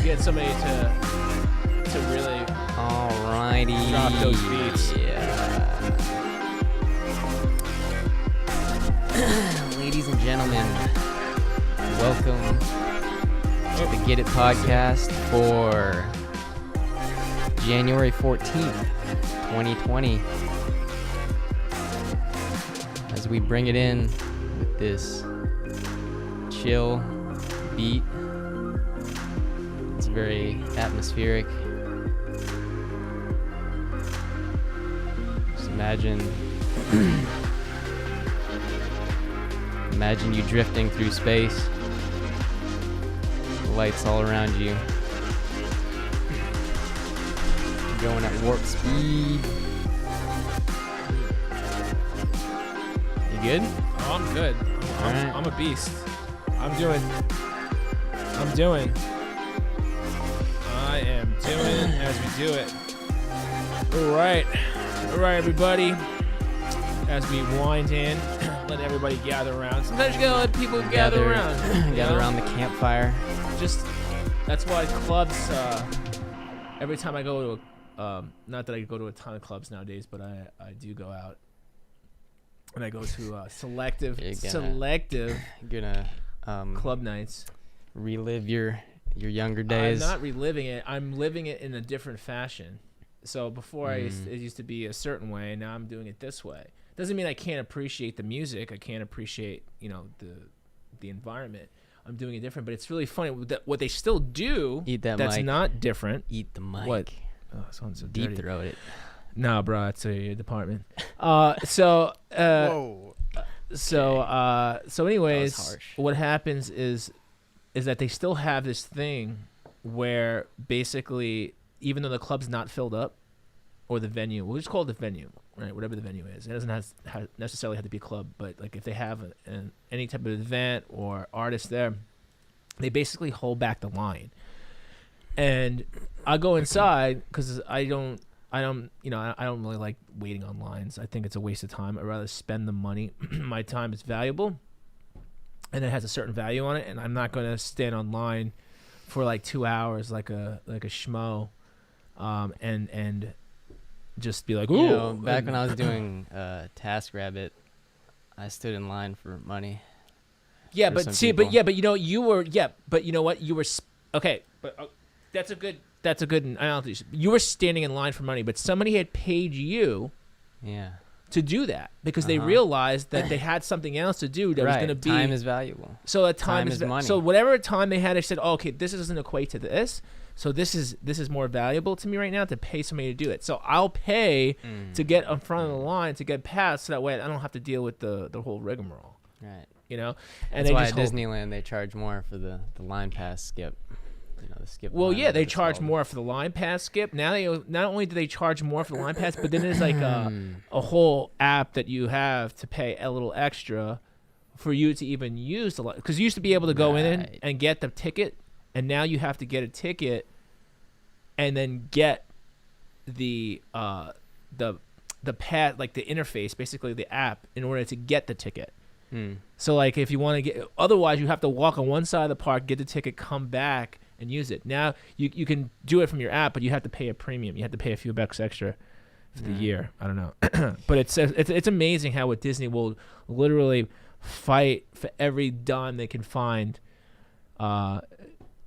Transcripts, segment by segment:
get somebody to really Alrighty. drop those beats. Yeah. Ladies and gentlemen, welcome to the Get It podcast for January 14th, 2020. As we bring it in with this chill beat. It's very atmospheric. Just imagine you drifting through space. Lights all around you. Going at warp speed. You good? Oh, I'm good. I'm a beast. I am doing as we do it. All right, everybody. As we wind in, let everybody gather around. Sometimes you gotta let people gather around. Gather around the campfire. Just that's why clubs. Every time I go to not that I go to a ton of clubs nowadays, but I do go out, and I go to selective club nights. Relive your younger days. I'm not reliving it. I'm living it in a different fashion. So before it used to be a certain way, and now I'm doing it this way. Doesn't mean I can't appreciate the music. I can't appreciate, the environment. I'm doing it different, but it's really funny what they still do. Eat that that's mic. not different. Eat the mic. What? Oh, sounds so Deep dirty. throat it. No, bro, it's a department. Whoa. So anyways, That was harsh. what happens is that they still have this thing where basically, even though the club's not filled up, or the venue, we'll just call it the venue, right? Whatever the venue is. It doesn't necessarily have to be a club, but like if they have any type of event or artist there, they basically hold back the line. And I go inside because I don't really like waiting on lines. I think it's a waste of time. I'd rather spend the money. My time is valuable, and it has a certain value on it. And I'm not going to stand online for like 2 hours like a schmo, and just be like, ooh. Back when I was doing TaskRabbit, I stood in line for money. Yeah, for but some see, people. but you were what you were okay, but that's a good analogy. You were standing in line for money, but somebody had paid you to do that because they realized that they had something else to do that was going to be time is valuable. So that time is money. So whatever time they had, they said, okay, this doesn't equate to this. So this is more valuable to me right now to pay somebody to do it. So I'll pay to get in front of the line to get past, so that way I don't have to deal with the whole rigmarole. Right. And that's why at Disneyland they charge more for the line pass skip. The skip. Well, line, yeah, they charge called. more for the line pass skip. Now not only do they charge more for the line pass, but then there's like a whole app that you have to pay a little extra for you to even use the line. Because you used to be able to go in and get the ticket, and now you have to get a ticket and then get the pad, like the interface, basically the app, in order to get the ticket. So like if you want to get, otherwise you have to walk on one side of the park, get the ticket, come back and use it. Now you can do it from your app, but you have to pay a premium. You have to pay a few bucks extra for the year. I don't know. But it's amazing how with Disney will literally fight for every dime they can find.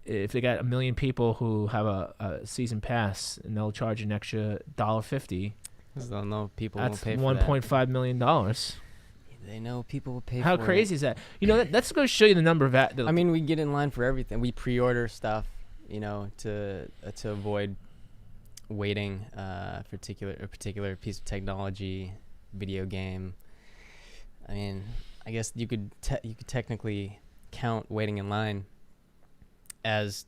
If they got 1 million people who have a season pass, and they'll charge an extra $1.50. Because they'll know people That's will pay for $1.5 million. They know people will pay for it. How crazy is that? That's going to show you the number of... I mean, we get in line for everything. We pre-order stuff, to avoid waiting for a particular piece of technology, video game. I mean, I guess you could technically count waiting in line as,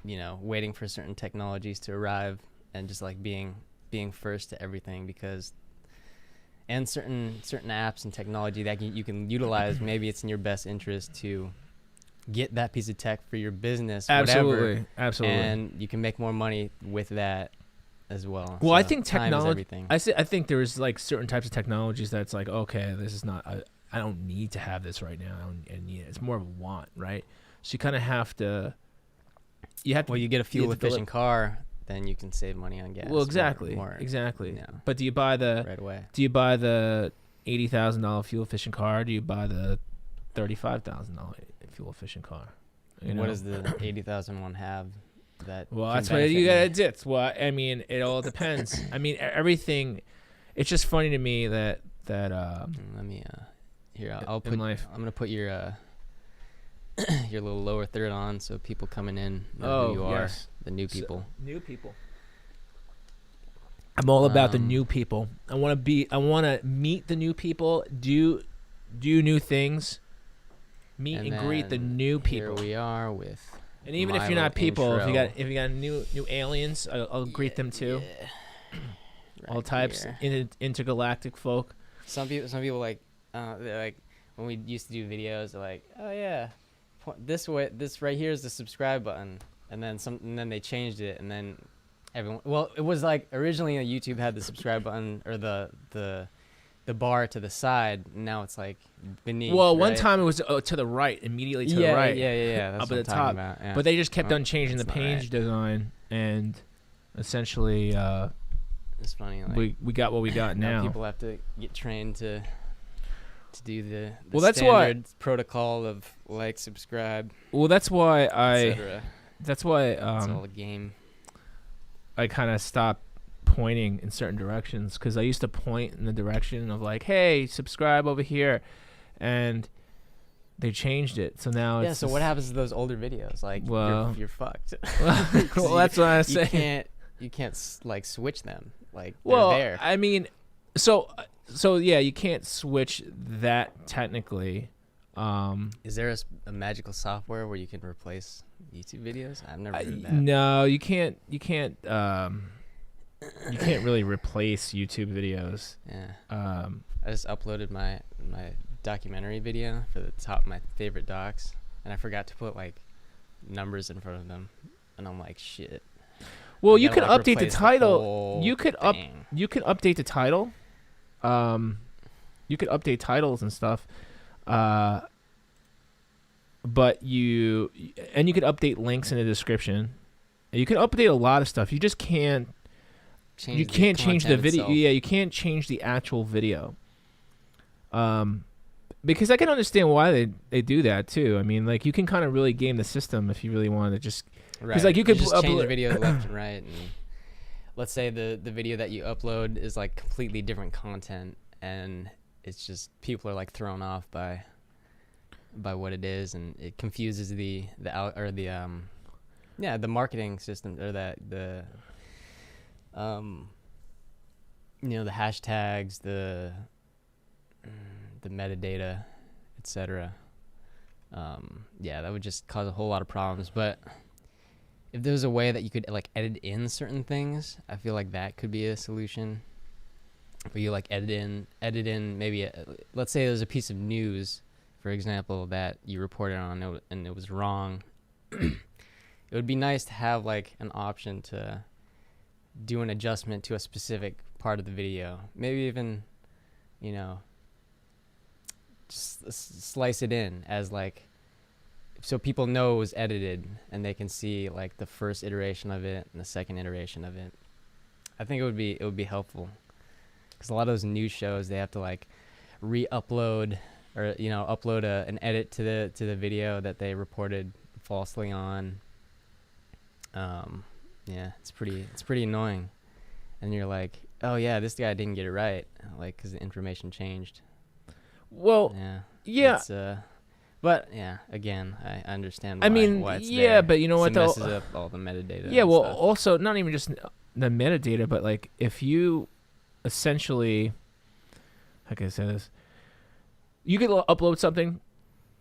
waiting for certain technologies to arrive and just like being first to everything, because and certain apps and technology that you can utilize, maybe it's in your best interest to get that piece of tech for your business, Absolutely. and you can make more money with that as well. Well, so I think time is technology. everything. I think there's like certain types of technologies that's like, okay, this is not. I don't need to have this right now. I don't need it. It's more of a want, right? So you kind of have to you have to. Well, you get a fuel have to efficient car, then you can save money on gas. Well, exactly, more, exactly. You know, but do you buy the right away? Do you buy the $80,000 fuel efficient car? Or do you buy the $35,000 fuel efficient car? You know? What does the 80,000 one have? Well, that's what you gotta do. Well, I mean, it all depends. I mean, everything. It's just funny to me that let me here. I'll put. I'm gonna put your your little lower third on, so people coming in know who you are. The new people. New people. I'm all about the new people. I want to meet the new people. Do new things. Meet and greet the new people. Here we are with. And even if you're not people, if you got new aliens, I'll greet them too. Yeah. Right all types, intergalactic folk. Some people like, they're like, when we used to do videos, they're like, oh yeah, this right here is the subscribe button, and then they changed it, and then everyone. Well, it was like originally YouTube had the subscribe button or the bar to the side. Now it's like beneath. Well, one time it was to the right, immediately to the right. Yeah. That's up at the top. Yeah. But they just kept on changing the page design, and essentially, it's funny. Like, we got what we got now. People have to get trained to do the that's standard protocol of like, subscribe. Well, that's why that's all a game. I kind of stopped pointing in certain directions, because I used to point in the direction of like, hey, subscribe over here, and they changed it, so now it's so what happens to those older videos? Like, well, you're fucked. Well, that's what I was saying. You can't like switch them. Like, well, they're there. I mean, so yeah, you can't switch that technically. Is there a magical software where you can replace YouTube videos? I've never heard of that. No, you can't. You can't really replace YouTube videos. Yeah. I just uploaded my documentary video for my favorite docs, and I forgot to put like numbers in front of them, and I'm like, shit. Well, you can update the title. You could update the title. You could update titles and stuff. But you could update links in the description. You can update a lot of stuff. You just can't. You can't change the video. Itself. Yeah, you can't change the actual video. Because I can understand why they do that too. I mean, like, you can kind of really game the system if you really want to just. Because like you could just change the videos left and right, and let's say the video that you upload is like completely different content, and it's just people are like thrown off by what it is, and it confuses the marketing system, or the hashtags, the metadata, etc. That would just cause a whole lot of problems. But if there was a way that you could like edit in certain things, I feel like that could be a solution. Where you like edit in maybe let's say there's a piece of news, for example, that you reported on and it was wrong. It would be nice to have like an option to do an adjustment to a specific part of the video. Maybe even, just slice it in as like, so people know it was edited and they can see like the first iteration of it and the second iteration of it. I think it would be helpful, because a lot of those news shows, they have to like re-upload or upload an edit to the video that they reported falsely on. It's pretty annoying, and you're like, oh yeah, this guy didn't get it right, like, because the information changed. Well, yeah. But yeah, again, I understand. Why it's yeah, there. But you know what? It messes up all the metadata. Yeah, well, also not even just the metadata, but like if you essentially, how can I say this? You could upload something,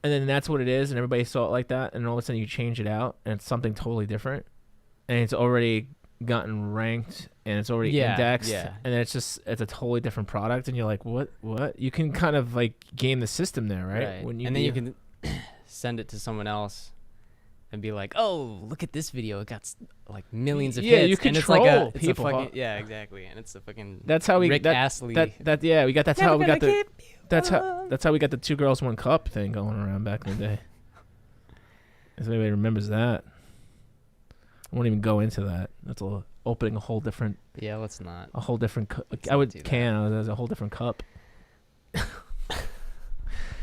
and then that's what it is, and everybody saw it like that, and all of a sudden you change it out, and it's something totally different, and it's already gotten ranked, and it's already indexed, and it's a totally different product, and you're like, what? You can kind of like game the system there, right? Then you can send it to someone else and be like, oh, look at this video, it got like millions of hits. Yeah, you control people. Yeah, exactly, and it's a fucking that's how we Rick Astley. We got that's how we got that's how we got the 2 girls 1 cup thing going around back in the day. If anybody remembers that. I won't even go into that. That's opening a whole different. Yeah, let's not. A whole different. Let's I not would do that. can. There's a whole different cup.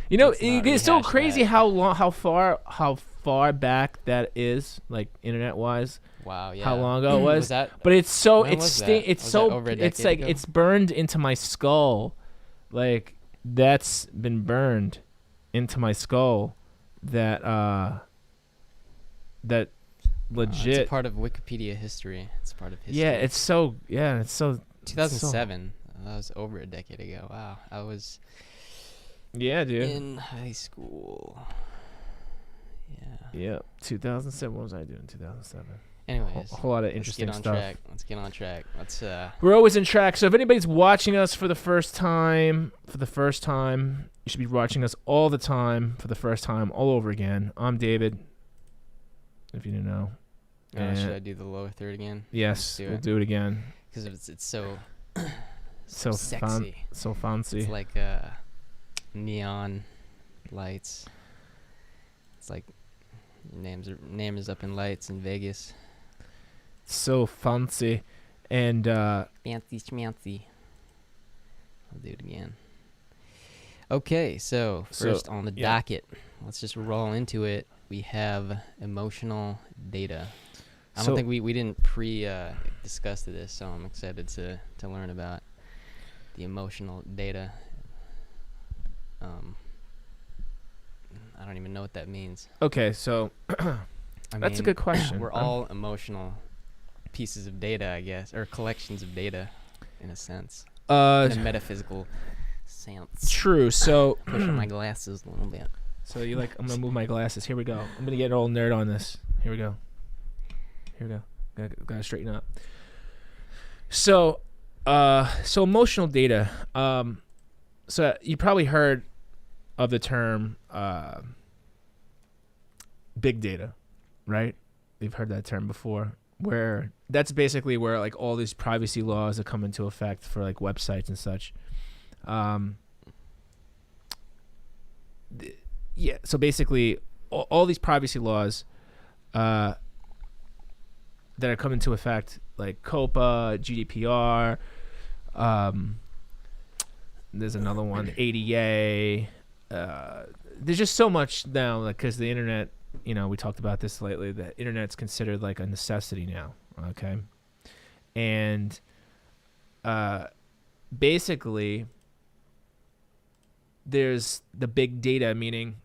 You know, Let's not it's so rehash crazy that. how far back that is, like internet wise. Wow, yeah. How long ago it was? that? But it's so When was that? it's Was so that over a it's decade like ago? it's burned into my skull, like that's been burned into my skull. That that legit. It's a part of Wikipedia history. It's a part of history. Yeah, it's so 2007. That was over a decade ago. Wow, I was yeah, dude. in high school. Yeah. Yeah, 2007. What was I doing in 2007? Anyways, A whole lot of interesting let's get stuff. on track. Let's get on track. Let's We're always in track. So if anybody's watching us for the first time, you should be watching us all the time for the first time, all over again. I'm David. If you didn't know. should I do the lower third again? Yes, do we'll it. do it again. Because it's so So sexy. so fancy. It's like neon lights. It's like your name is up in lights in Vegas. So fancy. And Fancy schmancy. I'll do it again. Okay, so first on the docket, let's just roll into it. We have emotional data. I don't think we didn't discuss this, so I'm excited to learn about the emotional data. I don't even know what that means. okay, so that's a good question. We're all emotional pieces of data, I guess, or collections of data, in a sense, in a metaphysical sense. True. So Push on my glasses a little bit. So you like? I'm gonna move my glasses. Here we go. I'm gonna get all nerd on this. Here we go. Gotta straighten up. So emotional data. So you probably heard of the term big data, right? You've heard that term before. Where that's basically where like all these privacy laws that come into effect for like websites and such. Yeah, so basically all these privacy laws that are coming into effect, like COPA, GDPR, there's another one, ADA. There's just so much now, like, because the internet, you know, we talked about this lately, the internet's considered like a necessity now, okay? And basically there's the big data, meaning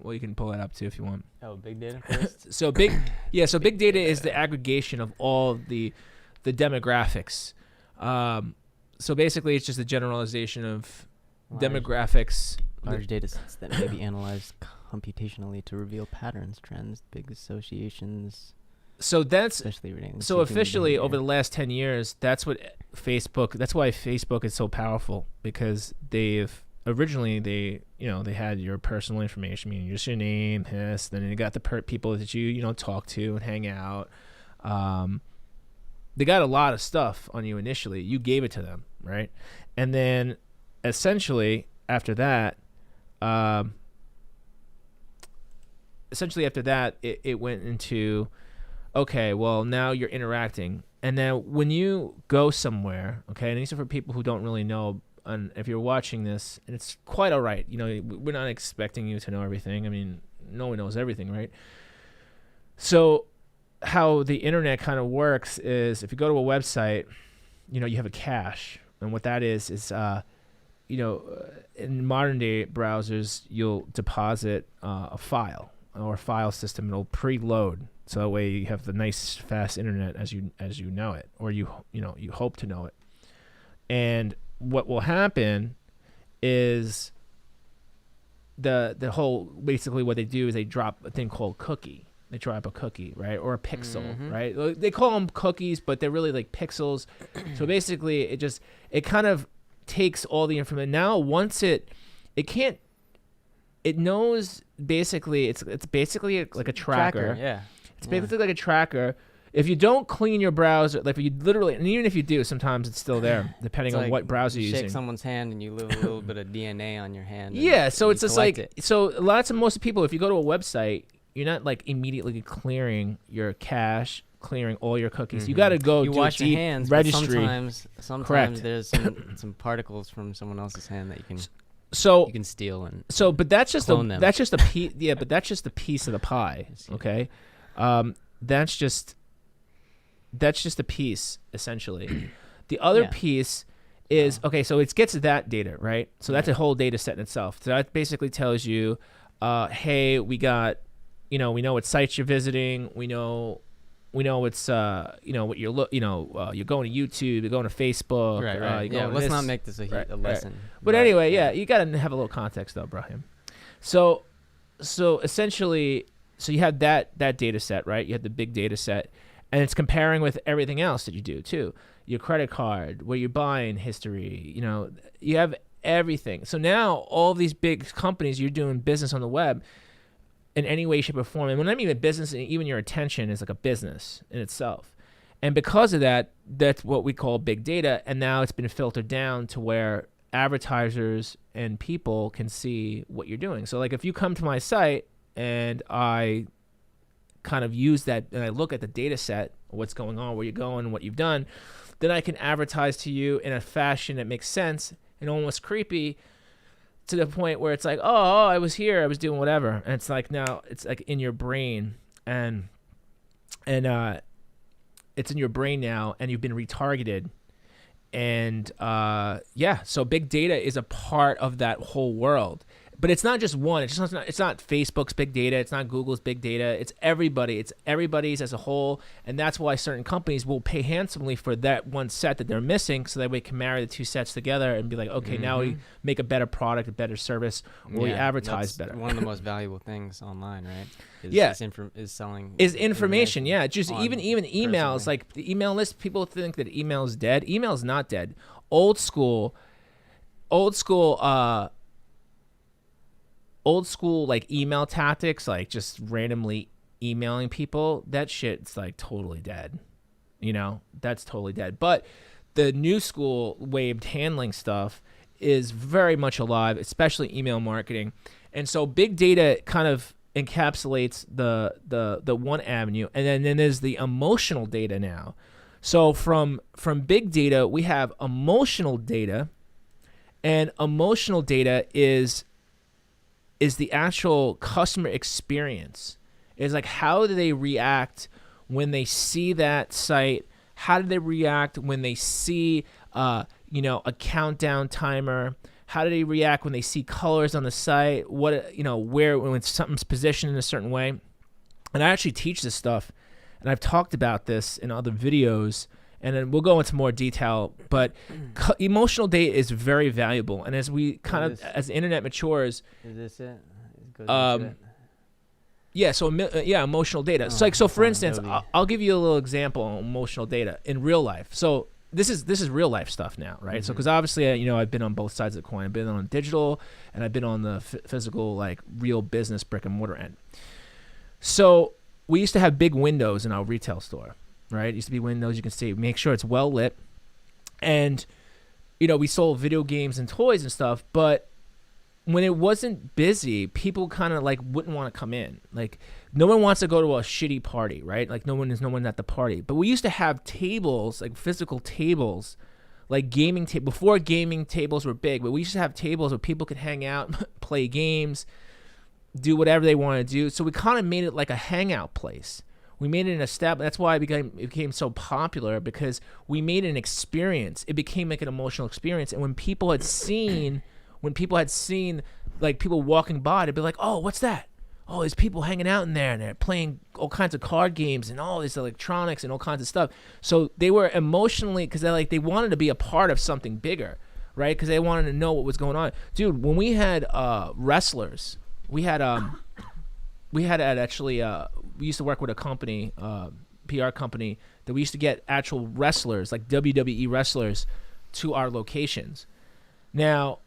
well, you can pull that up too if you want. Oh, big data first? So big data is the aggregation of all the demographics. So basically it's just a generalization of demographics. Large data sets that may be analyzed computationally to reveal patterns, trends, big associations. So that's especially relating to so human officially behavior. over the last 10 years, that's why Facebook is so powerful, because they've originally they had your personal information, meaning just your name, this, then they got the people that you talk to and hang out. They got a lot of stuff on you initially. You gave it to them, right? And then essentially after that, it went into, okay, well, now you're interacting. And then when you go somewhere, okay, and these are for people who don't really know, and if you're watching this, and it's quite all right, we're not expecting you to know everything. I mean, no one knows everything, right? So how the internet kind of works is if you go to a website, you have a cache. And what that is in modern day browsers, you'll deposit a file or a file system. It'll preload, so that way you have the nice fast internet as you know it, or you hope to know it. And what will happen is the whole, basically what they do is they drop a thing called cookie. They drop a cookie, right, or a pixel, right? They call them cookies, but they're really like pixels. So basically, it kind of takes all the information. Now, once it knows, basically, it's basically like a tracker. Yeah. It's basically like a tracker. If you don't clean your browser, like if you literally, and even if you do, sometimes it's still there, depending on what browser you're using. You shake someone's hand and you leave a little bit of DNA on your hand. Yeah, so it's just like, it. so most people, if you go to a website, like immediately clearing your cache, clearing all your cookies. You got to go You do wash a your deep hands, but registry. sometimes Correct. there's some particles from someone else's hand that you can steal and but that's just clone them. that's just a piece. Yeah, but that's just a piece of the pie. Okay, that's just a piece essentially. The other piece is okay. So it gets to that data, right? So that's a whole data set in itself. So that basically tells you, hey, we got, we know what sites you're visiting. We know it's what you're you're going to YouTube, you're going to Facebook. Right. Yeah. Let's not make this a lesson. Right. But anyway, you got to have a little context though, Brahim. So essentially, you have that data set, right? You have the big data set, and it's comparing with everything else that you do too. Your credit card, where you're buying history, you have everything. So now all these big companies, you're doing business on the web in any way, shape, or form. And when I mean a business, even your attention is like a business in itself. And because of that, that's what we call big data. And now it's been filtered down to where advertisers and people can see what you're doing. So like if you come to my site and I kind of use that and I look at the data set, what's going on, where you're going, what you've done, then I can advertise to you in a fashion that makes sense and almost creepy, to the point where it's like, oh, I was here, I was doing whatever. And it's like, now it's like in your brain and it's in your brain now, and you've been retargeted. And so big data is a part of that whole world. But it's not just one. It's not Facebook's big data. It's not Google's big data. It's everybody. It's everybody's as a whole. And that's why certain companies will pay handsomely for that one set that they're missing, so that we can marry the two sets together and be like, okay, now we make a better product, a better service, or we advertise better. One of the most valuable things online, right? Is selling. Is information. Yeah. Just even emails, personally. like the email list. People think that email is dead. Email is not dead. Old school like email tactics, like just randomly emailing people, that shit's like totally dead. That's totally dead. But the new school way of handling stuff is very much alive, especially email marketing. And so big data kind of encapsulates the one avenue, and then there's the emotional data now. So from big data, we have emotional data, and emotional data is the actual customer experience. It's like, how do they react when they see that site? How do they react when they see, a countdown timer? How do they react when they see colors on the site? What, where, when something's positioned in a certain way? And I actually teach this stuff, and I've talked about this in other videos, and then we'll go into more detail, but emotional data is very valuable. And as we as the internet matures, is this it? It goes into it? Yeah. So emotional data. So for instance, I'll give you a little example on emotional data in real life. So this is real life stuff now, right? Mm-hmm. So because obviously, I've been on both sides of the coin. I've been on digital, and I've been on the physical, like real business brick and mortar end. So we used to have big windows in our retail store. Right? It used to be windows you can see. Make sure it's well lit. And, we sold video games and toys and stuff. But when it wasn't busy, people kind of like wouldn't want to come in. Like, no one wants to go to a shitty party, right? Like, no one at the party. But we used to have tables, like physical tables, like gaming table. Before gaming tables were big, but we used to have tables where people could hang out, play games, do whatever they want to do. So we kind of made it like a hangout place. We made it an establishment. That's why it became so popular, because we made an experience. It became like an emotional experience. And when people had seen like people walking by, they'd be like, oh, what's that? Oh, there's people hanging out in there, and they're playing all kinds of card games and all this electronics and all kinds of stuff. So they were emotionally, because they wanted to be a part of something bigger, right? Because they wanted to know what was going on. Dude, when we had wrestlers, we used to work with a company, PR company, that we used to get actual wrestlers, like WWE wrestlers, to our locations. Now,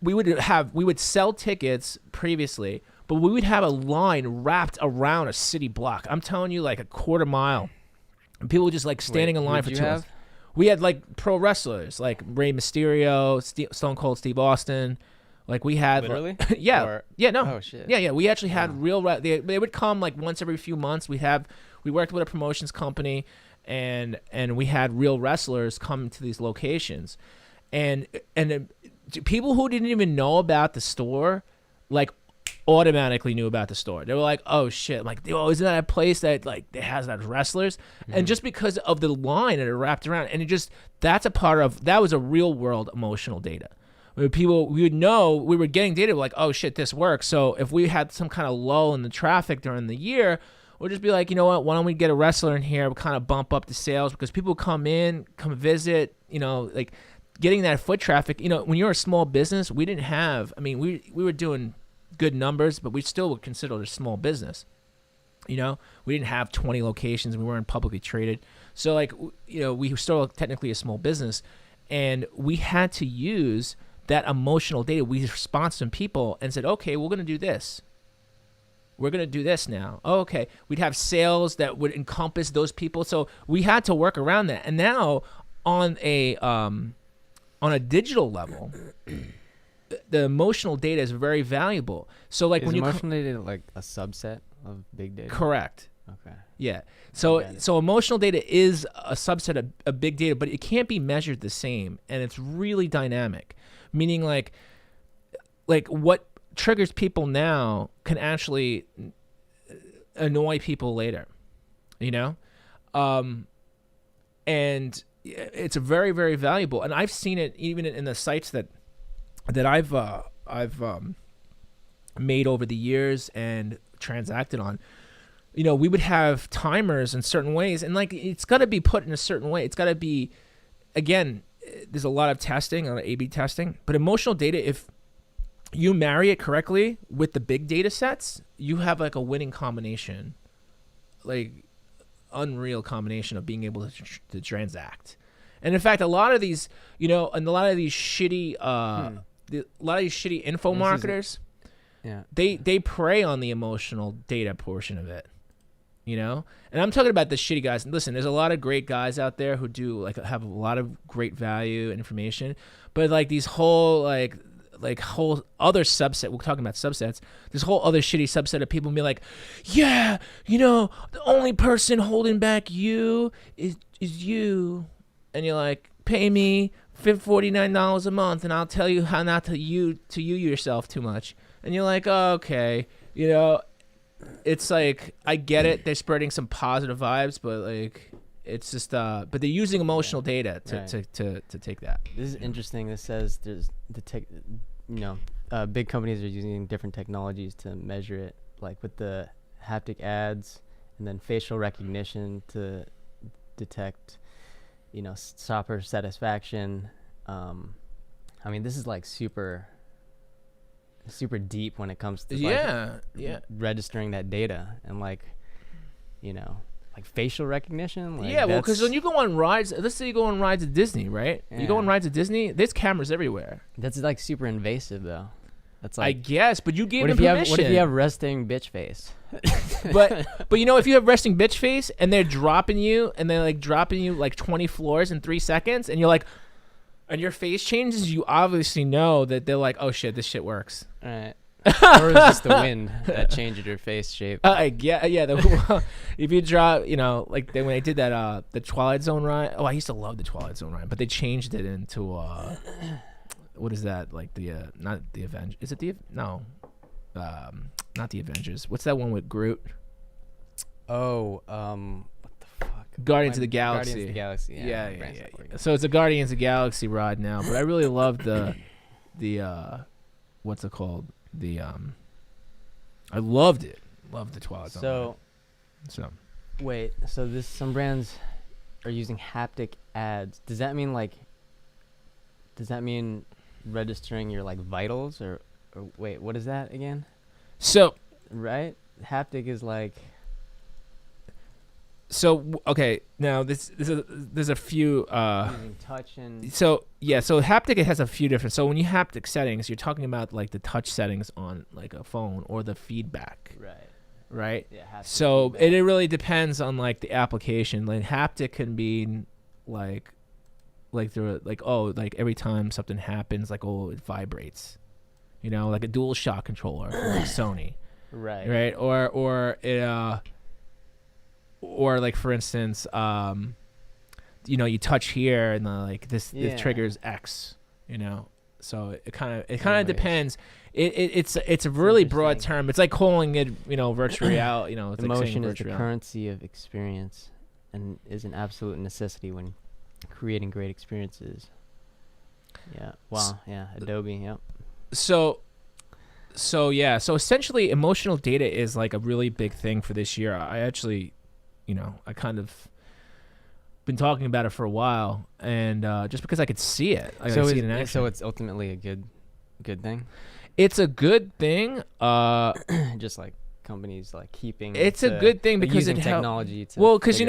we would sell tickets previously, but we would have a line wrapped around a city block. I'm telling you, like a quarter mile. And people were just like standing in line for 2 hours. We had like pro wrestlers, like Rey Mysterio, Stone Cold Steve Austin, Like we had, Literally? yeah, Or- yeah, no, Oh shit. yeah. We actually had Wow. real. They would come like once every few months. We worked with a promotions company, and we had real wrestlers come to these locations, and people who didn't even know about the store, like automatically knew about the store. They were like, "Oh shit!" Like, "Oh, isn't that a place that like it has that wrestlers?" And just because of the line that it wrapped around, and that was a real world emotional data. Where we would know we were getting data like, "Oh shit, this works." So if we had some kind of lull in the traffic during the year, we'll just be like, you know what? Why don't we get a wrestler in here? We'll kind of bump up the sales because people come visit. Like getting that foot traffic. When you're a small business, we didn't have. I mean, we were doing good numbers, but we still would consider it a small business. We didn't have 20 locations. We weren't publicly traded. So like, we were still technically a small business, and we had to use that emotional data. We responded to some people and said, okay, we're going to do this. We're going to do this now. Oh, okay. We'd have sales that would encompass those people. So we had to work around that. And now on a digital level, the emotional data is very valuable. So like Is emotional data like a subset of big data? Correct. Okay. Yeah. So emotional data is a subset of big data, but it can't be measured the same, and it's really dynamic. Meaning like what triggers people now can actually annoy people later. And it's very, very valuable. And I've seen it even in the sites that I've made over the years and transacted on. We would have timers in certain ways, and like it's got to be put in a certain way. It's got to be, again, there's a lot of testing, a lot of A/B testing, but emotional data, if you marry it correctly with the big data sets, you have like a winning combination, like unreal combination of being able to transact. And in fact, a lot of these, and a lot of these shitty, info marketers, they prey on the emotional data portion of it. And I'm talking about the shitty guys. And listen, there's a lot of great guys out there who do like have a lot of great value and information, but like these whole whole other subset, we're talking about subsets, this whole other shitty subset of people be like, yeah, the only person holding back you is you. And you're like, pay me $49 a month and I'll tell you how not to you yourself too much. And you're like, oh, okay. It's like, I get it. They're spreading some positive vibes, but like, it's just, but they're using emotional data to take that. This is interesting. This says there's big companies are using different technologies to measure it, like with the haptic ads and then facial recognition to detect, shopper satisfaction. I mean, this is like super deep when it comes to registering that data and like facial recognition. Well, because when you go on rides, let's say you go on rides at Disney, right? You go on rides at Disney, there's cameras everywhere. That's like super invasive though. That's like, I guess, but you gave them permission. What if you have resting bitch face? but if you have resting bitch face and they're dropping you like 20 floors in 3 seconds, and you're like, and your face changes, you obviously know that they're like, oh shit, this shit works. All right. Or is this the wind that changed your face shape? Yeah. If you drop, like when they did that, the Twilight Zone ride. Oh, I used to love the Twilight Zone ride, but they changed it into what is that? Like not the Avengers? Is it not the Avengers? What's that one with Groot? Oh, what the fuck? Guardians of the Galaxy. Guardians of the Galaxy. Yeah. So it's a Guardians of the Galaxy ride now, but I really love the what's it called? I loved it. Loved the Twilight Zone. So wait, so some brands are using haptic ads. Does that mean registering your like vitals or wait, what is that again? So right? Haptic is like. So okay, now there's a few using touch and so haptic, it has a few different. So when you haptic settings, you're talking about like the touch settings on like a phone or the feedback. Right? Yeah, haptic so feedback. It really depends on like the application. Like haptic can be like every time something happens, like it vibrates. like a DualShock controller for like Sony, Right. Or like for instance, you touch here and like this triggers X, So it kind of depends. It's a really broad term. It's like calling it virtual reality. It's Emotion like is the currency of experience, and is an absolute necessity when creating great experiences. Yeah. Wow. Yeah. Adobe. Yep. So essentially emotional data is like a really big thing for this year. I actually, I kind of been talking about it for a while, and just because I could see it. I see it in action. So it's ultimately a good thing? It's a good thing. Just like companies like keeping it's a good thing because using it technology to because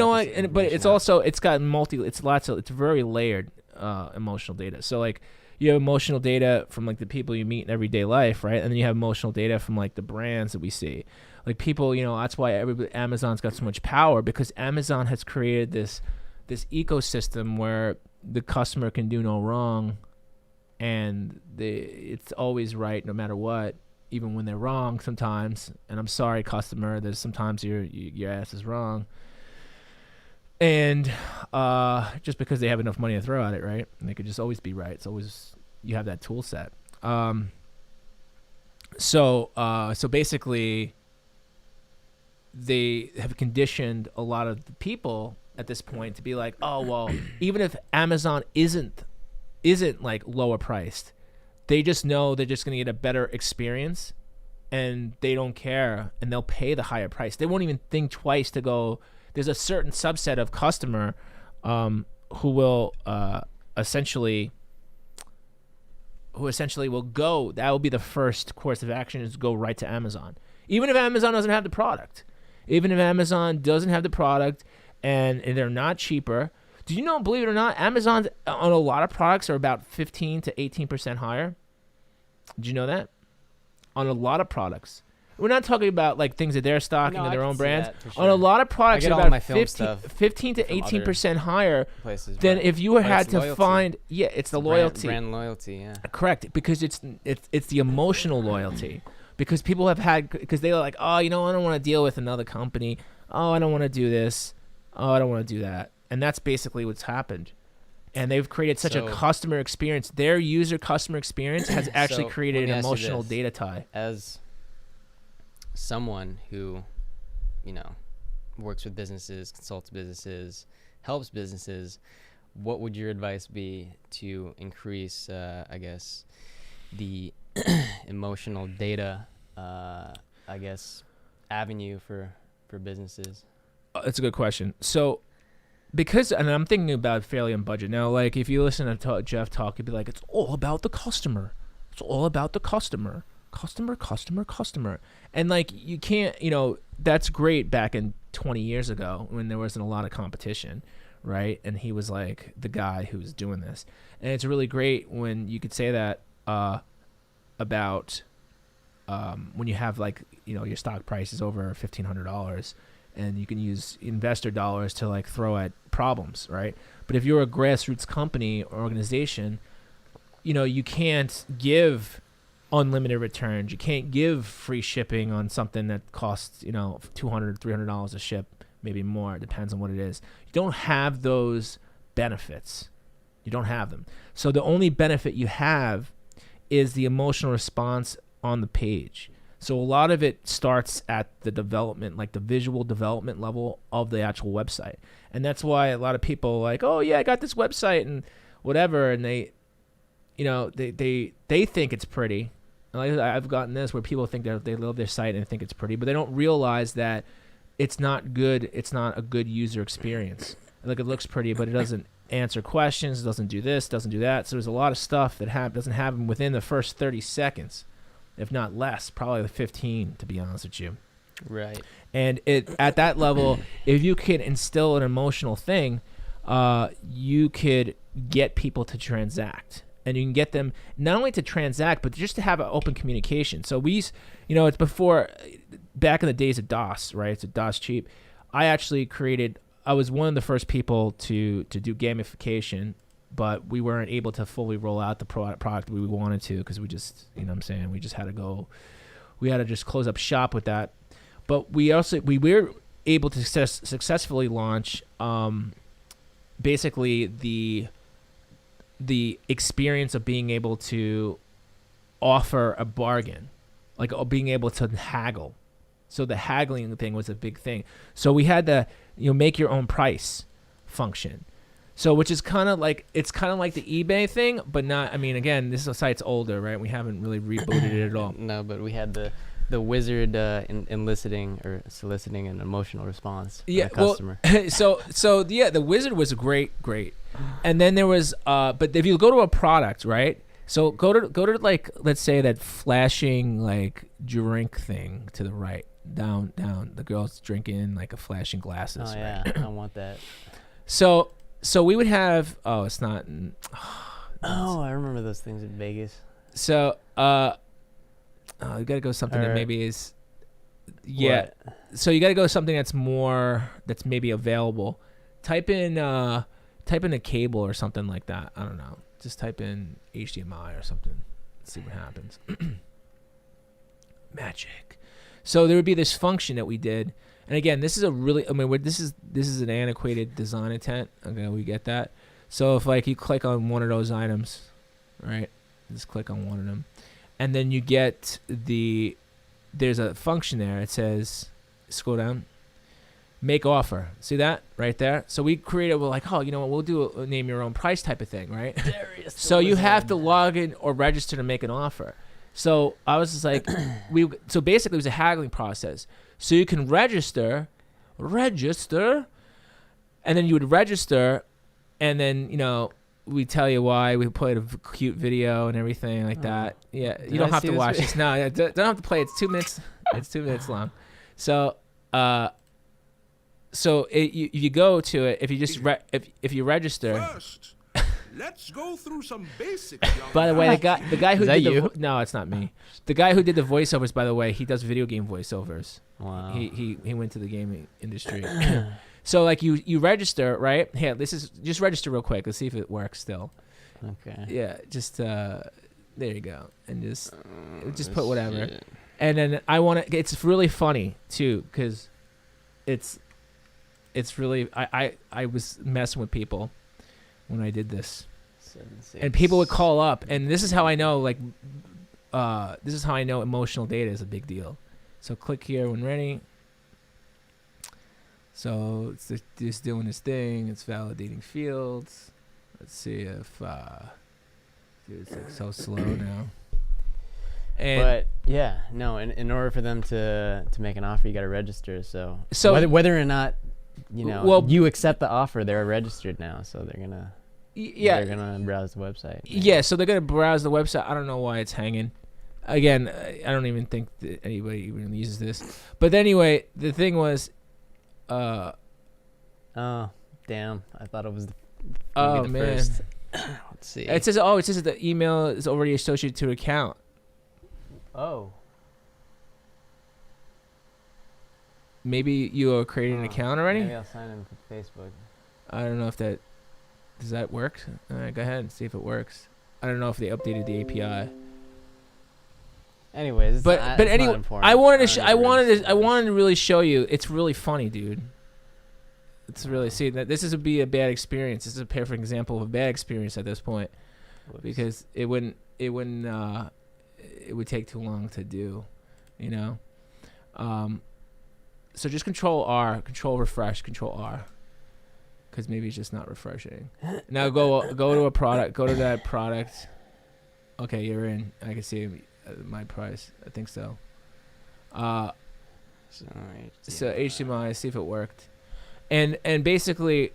but it's also it's very layered emotional data. So like you have emotional data from like the people you meet in everyday life, right? And then you have emotional data from like the brands that we see. Like people, that's why Amazon's got so much power, because Amazon has created this ecosystem where the customer can do no wrong, and it's always right no matter what, even when they're wrong sometimes. And I'm sorry, customer, there's sometimes your ass is wrong. And just because they have enough money to throw at it, right? And they could just always be right. It's always, you have that tool set. So basically they have conditioned a lot of the people at this point to be like, oh, well, even if Amazon isn't like lower priced, they just know they're just going to get a better experience, and they don't care, and they'll pay the higher price. They won't even think twice to go. There's a certain subset of customer who will essentially will go. That will be the first course of action, is go right to Amazon, even if Amazon doesn't have the product. Even if Amazon doesn't have the product and they're not cheaper. Did you know, believe it or not, Amazon on a lot of products are about 15 to 18% higher? Did you know that? On a lot of products. We're not talking about like things that they're stocking in their own brands. Sure. On a lot of products, it's about 15 to 18% higher than if you had to loyalty. find. Yeah, it's the loyalty. Brand loyalty, yeah. Correct, because it's the emotional loyalty. Because people have had, because they're like, oh, I don't want to deal with another company. Oh, I don't want to do this. Oh, I don't want to do that. And that's basically what's happened. And they've created such a customer experience. Their user customer experience has actually created an emotional data tie. As someone who, works with businesses, consults businesses, helps businesses, what would your advice be to increase, the emotional data, avenue for businesses? It's a good question. So, and I'm thinking about fairly on budget. Now, like if you listen to Jeff talk, he'd be like, it's all about the customer. It's all about the customer. Customer. And like, you can't, that's great back in 20 years ago when there wasn't a lot of competition, right? And he was like the guy who was doing this. And it's really great when you could say that about when you have like, your stock price is over $1,500 and you can use investor dollars to like throw at problems, right? But if you're a grassroots company or organization, you can't give unlimited returns. You can't give free shipping on something that costs, $200, $300 a ship, maybe more. It depends on what it is. You don't have those benefits. You don't have them. So the only benefit you have is the emotional response on the page. So a lot of it starts at the development, like the visual development level of the actual website. And that's why a lot of people are like, oh yeah, I got this website and whatever. And they think it's pretty. Like I've gotten this where people think that they love their site and think it's pretty, but they don't realize that it's not good. It's not a good user experience. Like it looks pretty, but it doesn't answer questions. It doesn't do this, doesn't do that. So there's a lot of stuff that doesn't happen within the first 30 seconds. If not less, probably 15, to be honest with you. Right. And at that level, if you can instill an emotional thing, you could get people to transact. And you can get them not only to transact, but just to have an open communication. So it's before, back in the days of DOS, right? It's a DOS cheap. I was one of the first people to do gamification but we weren't able to fully roll out the product we wanted to because we just, you know what I'm saying, we just had to go, we had to just close up shop with that. But we were able to successfully launch basically the experience of being able to offer a bargain, like being able to haggle. So the haggling thing was a big thing. So we had the, make your own price function. So which is kind of like, it's kind of like the eBay thing, but not, I mean, again, this site's older, right? We haven't really rebooted it at all. No, but we had the wizard soliciting an emotional response from a customer. So yeah, the wizard was great. And then there was, but if you go to a product, right? So go to like, let's say that flashing like drink thing to the right, down. The girl's drinking like a flashing glasses. Oh yeah, right? I want that. So we would have. Oh, it's not. I remember those things in Vegas. So you gotta go something that maybe is. Yeah. What? So you gotta go something that's maybe available. Type in a cable or something like that. I don't know. Just type in HDMI or something. Let's see what happens. Magic. So there would be this function that we did, and again, this is this is an antiquated design intent. Okay, we get that. So if like you click on one of those items, right? Just click on one of them, and then you get there's a function there. It says, scroll down, make offer. See that right there? So we created, we're like, oh, you know what? We'll do a name your own price type of thing, right? So you have to log in or register to make an offer. So I was just like, so basically it was a haggling process. So you can register, and then you would register, and then, we tell you why. We played a cute video and everything like that. Yeah, you don't have to watch this. No, don't have to play. It's 2 minutes. It's 2 minutes long. So, you go to it if you just if you register. First, let's go through some basics. By the way, the guy who did you? no, it's not me. The guy who did the voiceovers, by the way, he does video game voiceovers. Wow. He went to the gaming industry. So like you register, right? Here, just register real quick. Let's see if it works still. Okay. Yeah, just there you go, and just put whatever. Shit. And then it's really funny too, because it's really I was messing with people when I did this. 7-6. And people would call up, and this is how I know emotional data is a big deal. So click here when ready. So it's just doing this thing. It's validating fields. Let's see if dude, it's like so slow now. But yeah, no. In order for them to make an offer, you got to register. So whether or not you accept the offer, they're registered now. So they're gonna they're gonna browse the website. Yeah, so they're gonna browse the website. I don't know why it's hanging. Again, I don't even think that anybody even uses this. But anyway, the thing was. Oh, damn! I thought it was. Oh man. First. Let's see. It says that the email is already associated to an account. Oh. Maybe you are creating an account already. Maybe I'll sign in with Facebook. I don't know if that does that work. All right, go ahead and see if it works. I don't know if they updated the API. Anyways, but anyway, I wanted to really show you. It's really funny, dude. It's really that this would be a bad experience. This is a perfect example of a bad experience at this point. Whoops. Because it would take too long to do, So just Control R, Control refresh, Control R, because maybe it's just not refreshing. Now go to a product. Go to that product. Okay, you're in. I can see my price. I think so. So HDMI, see if it worked. And basically,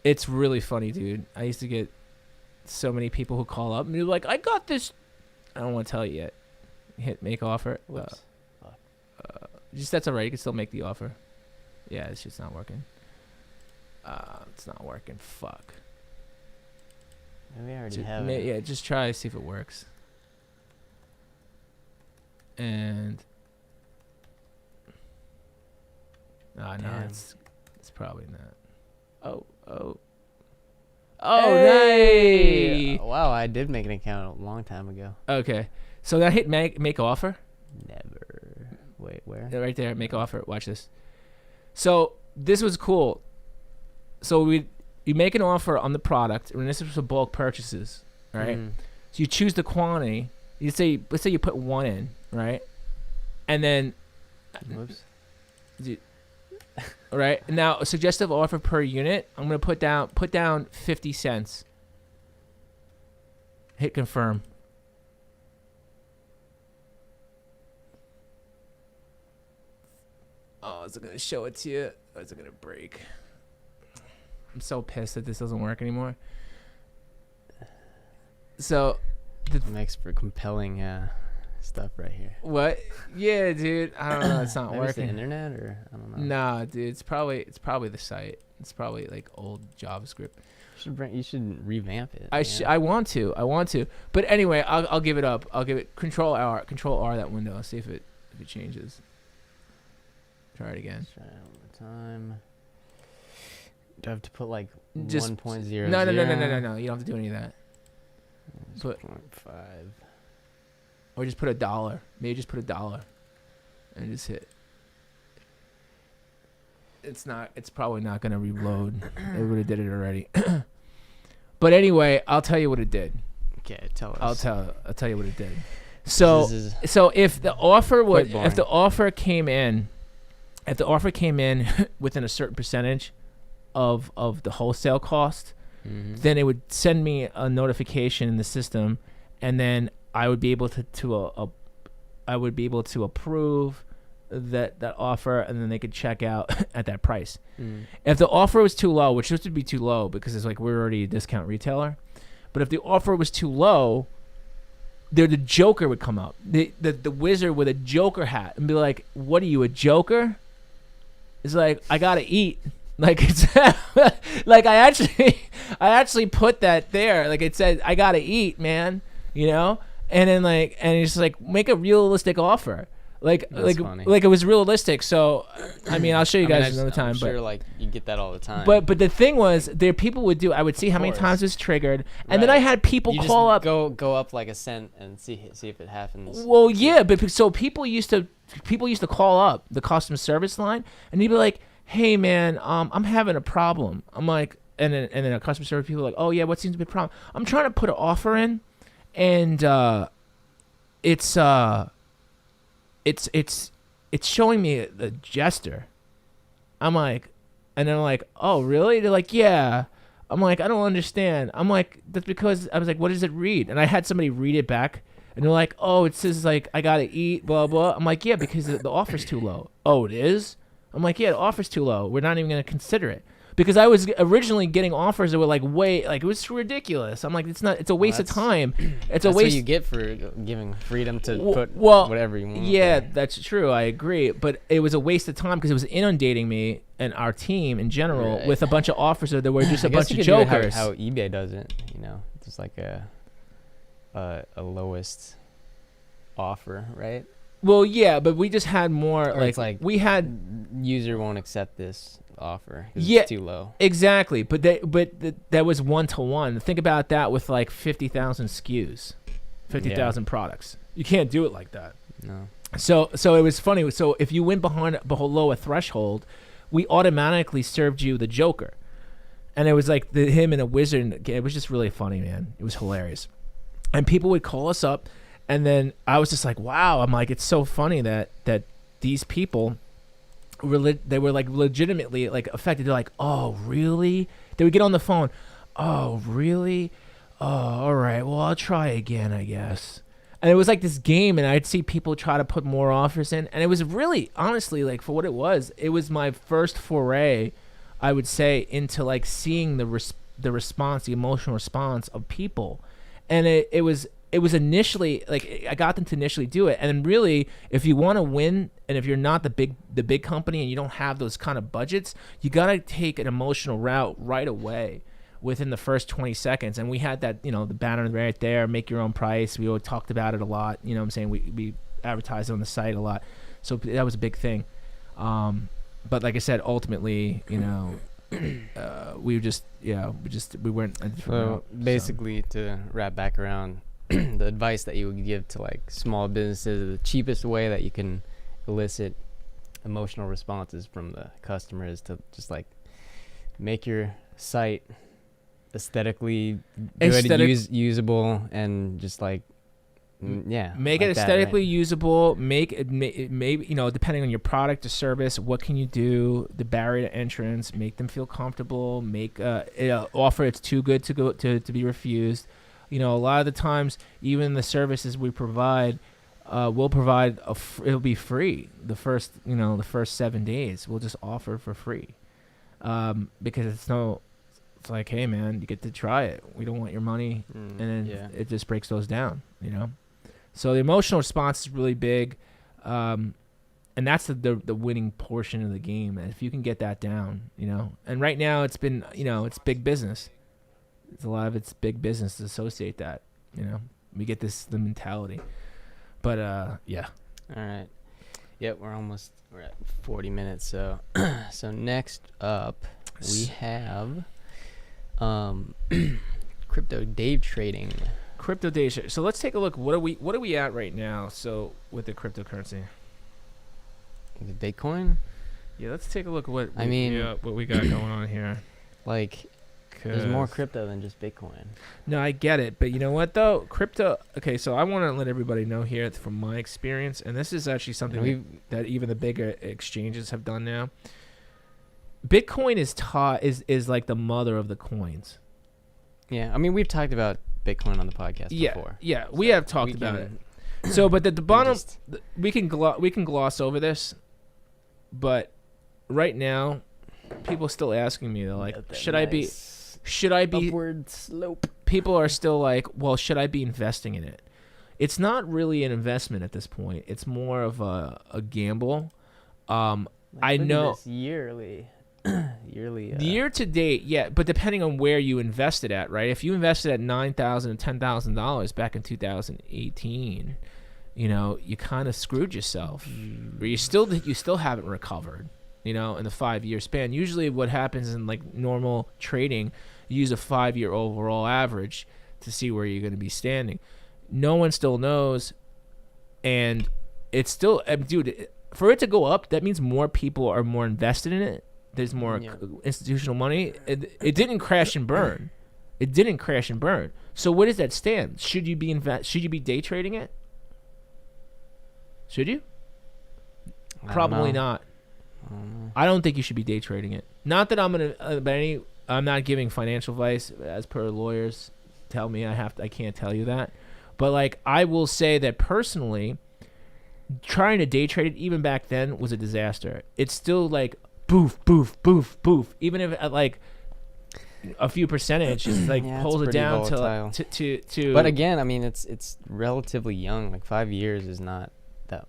it's really funny, dude. I used to get so many people who call up and they're like, I got this. I don't want to tell you yet. Hit make offer. That's all right. You can still make the offer. Yeah, it's just not working. It's not working. Fuck. Maybe I already have it. Yeah, just try to see if it works. And no, it's probably not. Oh, Oh, Hey! nice. Wow, I did make an account a long time ago. Okay. So I hit make offer. Never. Wait, where? Right there, make offer. Watch this. So this was cool. So you make an offer on the product, and this is for bulk purchases, right? So you choose the quantity. Let's say you put 1 in, right? And then, Whoops. right now, a suggestive offer per unit. I'm gonna put down 50 cents. Hit confirm. Oh, is it gonna show it to you? Or is it gonna break? I'm so pissed that this doesn't work anymore. So, Makes for compelling stuff right here. what? Yeah, dude. I don't know. It's not Maybe it's the working. internet, or I don't know. Nah, dude. It's probably the site. It's probably like old JavaScript. You should revamp it. I want to. But anyway, I'll give it up. I'll give it Control R that window. See if it changes. Try it again. Let's try it one more time. Do I have to put like Just 1.0? No. You don't have to do any of that. Put 0.5. or just put $1. Maybe just put $1 and just hit. It's probably not gonna reload. It would have did it already. But anyway, I'll tell you what it did. Okay, tell us. I'll tell you what it did. So if the offer came in within a certain percentage of the wholesale cost, then it would send me a notification in the system, and then I would be able to approve that offer, and then they could check out at that price. If the offer was too low, which used to be too low because it's like we're already a discount retailer, but if the offer was too low, the Joker would come up, the wizard with a Joker hat, and be like, "What are you, a Joker?" It's like, I gotta eat. Like it's like I actually put that there. Like it said, I gotta eat, man. You know, and then it's like, make a realistic offer. That's funny. Like it was realistic. So I mean, I'll show you guys another time. I'm sure like you get that all the time. But the thing was, people would do. I would see how many times it was triggered, and then I had people call up. Go up like a cent and see if it happens. Well, yeah, but so people used to call up the customer service line, and they'd be like, "Hey, man, I'm having a problem." I'm like, and then a customer service people are like, "Oh yeah, what seems to be a problem?" I'm trying to put an offer in, and it's showing me the gesture. I'm like, and they're like, "Oh, really?" They're like, "Yeah." I'm like, "I don't understand." I'm like, "That's because," I was like, "What does it read?" And I had somebody read it back, and they're like, "Oh, it says like I gotta eat, blah blah." I'm like, "Yeah, because the offer's too low." "Oh, it is?" I'm like, "Yeah, the offer's too low. We're not even gonna consider it." Because I was originally getting offers that were like it was ridiculous. I'm like, it's a waste of time. It's a waste. That's what you get for giving freedom to put whatever you want. Yeah, that's true. I agree. But it was a waste of time because it was inundating me and our team in general with a bunch of offers that were just a bunch of jokers. How eBay does it, it's like a lowest offer, right? Well, yeah, but we just had more it's like we had user won't accept this offer. Yeah, it's too low. Exactly, but that was 1-to-1. Think about that with like 50,000 SKUs, 50,000 products. You can't do it like that. No. So it was funny. So if you went below a threshold, we automatically served you the Joker, and it was like him and a wizard. It was just really funny, man. It was hilarious, and people would call us up. And then I was just like, wow. I'm like, it's so funny that these people they were like legitimately like affected. They're like, "Oh, really?" They would get on the phone. "Oh, really? Oh, all right. Well, I'll try again, I guess." And it was like this game, and I'd see people try to put more offers in, and it was really, honestly, like for what it was my first foray, I would say, into like seeing the response, the emotional response of people, and it was initially like I got them to initially do it, and then really, if you want to win, and if you're not the big company and you don't have those kind of budgets, you gotta take an emotional route right away within the first 20 seconds. And we had that, the banner right there, make your own price. We always talked about it a lot. You know what I'm saying? We advertised it on the site a lot, so that was a big thing. But like I said, ultimately, we weren't a different So route, so. basically, to wrap back around, the advice that you would give to like small businesses, the cheapest way that you can elicit emotional responses from the customer is to just like make your site aesthetically good, usable, and just like make it aesthetically usable. Make it maybe depending on your product or service, what can you do? The barrier to entrance, make them feel comfortable. Make offer it's too good to be refused. A lot of the times, even the services we provide, we'll provide it'll be free the first 7 days. We'll just offer for free, because it's like, hey man, you get to try it. We don't want your money, and then it just breaks those down. So the emotional response is really big, and that's the winning portion of the game. And if you can get that down, and right now it's been it's big business. It's a lot of it's big business to associate that. We get the mentality, but yeah. All right. Yep, we're at 40 minutes. So so next up we have crypto day trading. Crypto day trading. So let's take a look. What are we at right now? So with the cryptocurrency, The Bitcoin. Yeah, let's take a look at what we got going on here. Like, there's more crypto than just Bitcoin. No, I get it, but you know what though? Crypto. Okay, so I want to let everybody know here from my experience, and this is actually something that even the bigger exchanges have done now. Bitcoin is like the mother of the coins. Yeah, I mean we've talked about Bitcoin on the podcast before. Yeah, so we have talked about it. So, but the bottom, we can gloss over this, but right now, people are still asking me, they're like, should I be upward slope? People are still like, well, should I be investing in it? It's not really an investment at this point. It's more of a gamble. I know yearly. Year to date, yeah, but depending on where you invested at, right? If you invested at $9,000 and $10,000 back in 2018, you kind of screwed yourself. Or you still haven't recovered, in the 5-year span. Usually, what happens in like normal trading, you use a 5-year overall average to see where you're going to be standing. No one still knows, and it's still, dude. For it to go up, that means more people are more invested in it. There's more institutional money. It didn't crash and burn. So where does that stand? Should you be day trading it? Should you? Probably not. I don't think you should be day trading it. Not that I'm gonna. I'm not giving financial advice, as per lawyers tell me I can't tell you that. But like I will say that personally, trying to day trade it even back then was a disaster. It's still like boof, boof, boof, boof. Even if at like a few percentage, it's like pulls it down to. But again, I mean, it's relatively young. Like 5 years is not that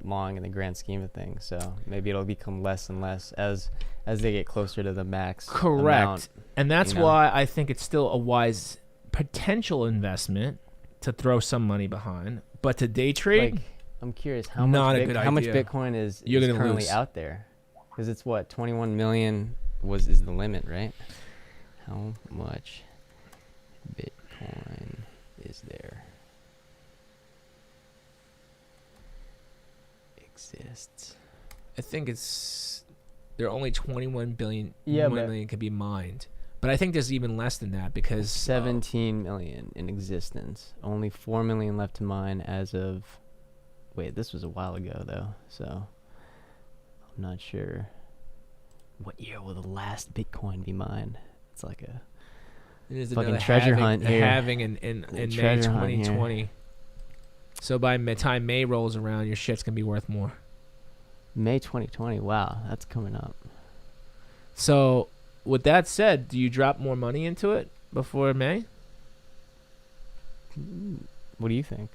long in the grand scheme of things. So maybe it'll become less and less as they get closer to the max. Correct, amount, and that's why I think it's still a wise potential investment to throw some money behind. But to day trade, like, I'm curious how much Bitcoin is currently out there. Because it's what, 21 million is the limit, right? How much Bitcoin is there? Exists. I think there are only 21 million can be mined. But I think there's even less than that because 17 million in existence. Only 4 million left to mine as of. Wait, this was a while ago though, so. I'm not sure what year will the last Bitcoin be mined. It's like a fucking treasure hunt here. Halving in May 2020. So by the time May rolls around, your shit's gonna be worth more. May 2020. Wow, that's coming up. So, with that said, do you drop more money into it before May? What do you think?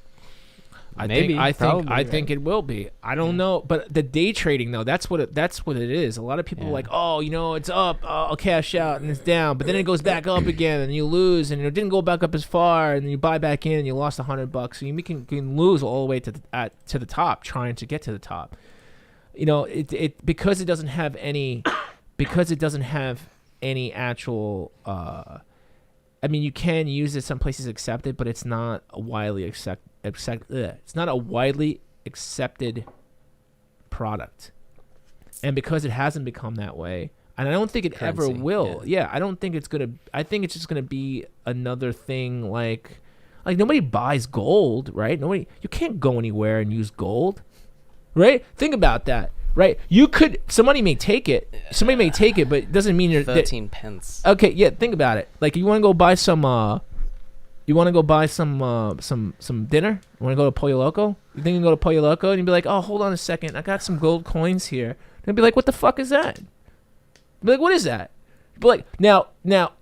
I think it will be. I don't know, but the day trading though, that's what it is. A lot of people are like, oh, it's up, I'll cash out, and it's down, but then it goes back up again, and you lose, and it didn't go back up as far, and then you buy back in, and you lost $100. So you can lose all the way to the top, trying to get to the top. Because it doesn't have any actual. I mean, you can use it. Some places accept it, but it's not a widely it's not a widely accepted product, and because it hasn't become that way, and I don't think it ever Currency, will. Yeah, I don't think it's gonna. I think it's just gonna be another thing like nobody buys gold, right? You can't go anywhere and use gold, right? Think about that, right? Somebody may take it, but it doesn't mean you're 13 pence. Okay, yeah, think about it. Like, you want to go buy some dinner? You want to go to Pollo Loco? You think you can go to Pollo Loco and you'd be like, oh, hold on a second, I got some gold coins here. They'd be like, what the fuck is that? You'd be like, what is that? But like, now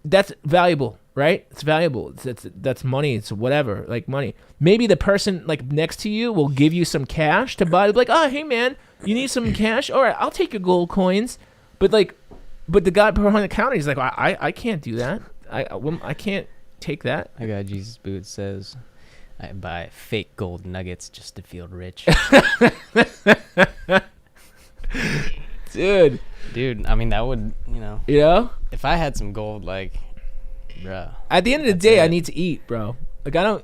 that's valuable, right? It's valuable. That's money. It's whatever, like money. Maybe the person like next to you will give you some cash to buy. They'll be like, oh, hey man, you need some cash? All right, I'll take your gold coins. But the guy behind the counter, he's like, I can't do that. I can't take that. I got Jesus Boots says, I buy fake gold nuggets just to feel rich. Dude, I mean, that would, if I had some gold, like, bro. At the end of the day, I need to eat, bro. Like, I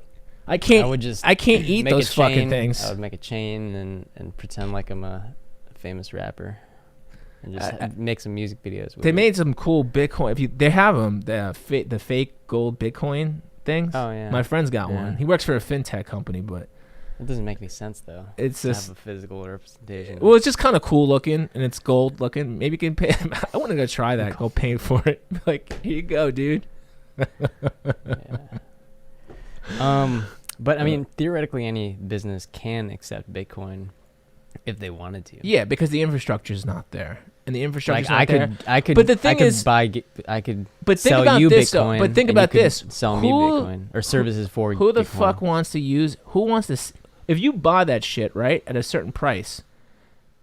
can't eat those fucking things. I would make a chain and pretend like I'm a famous rapper. And just make some music videos with They it. made some cool Bitcoin. They have them, the fake gold Bitcoin things. Oh, yeah. My friend's got one. He works for a fintech company, but it doesn't make any sense, though. It's to just have a physical representation. Well, it's just kind of cool looking, and it's gold looking. Maybe you can pay. I want to go try that. Go pay for it. Like, here you go, dude. But I mean, theoretically, any business can accept Bitcoin if they wanted to. Yeah, because the infrastructure is not there, and the infrastructure Like, I could. But the thing is, I could but think sell about you this, Bitcoin. though. But think and about you could this. Sell me Bitcoin or services for who the Bitcoin. fuck wants to use? Who wants to? If you buy that shit right at a certain price,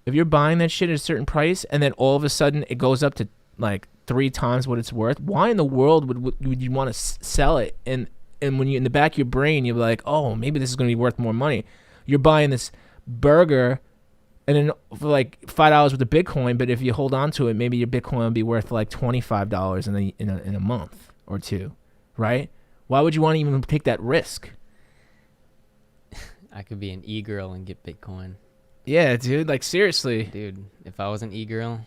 if you're buying that shit at a certain price, and then all of a sudden it goes up to like 3 times what it's worth, why in the world would you want to sell it? And when you in the back of your brain, you're like, oh, maybe this is going to be worth more money. You're buying this burger, and then for like $5 with the Bitcoin, but if you hold on to it, maybe your Bitcoin will be worth like $25 in a month or two, right? Why would you want to even take that risk? I could be an e-girl and get Bitcoin. Yeah, dude. Like, seriously. Dude, if I was an e-girl,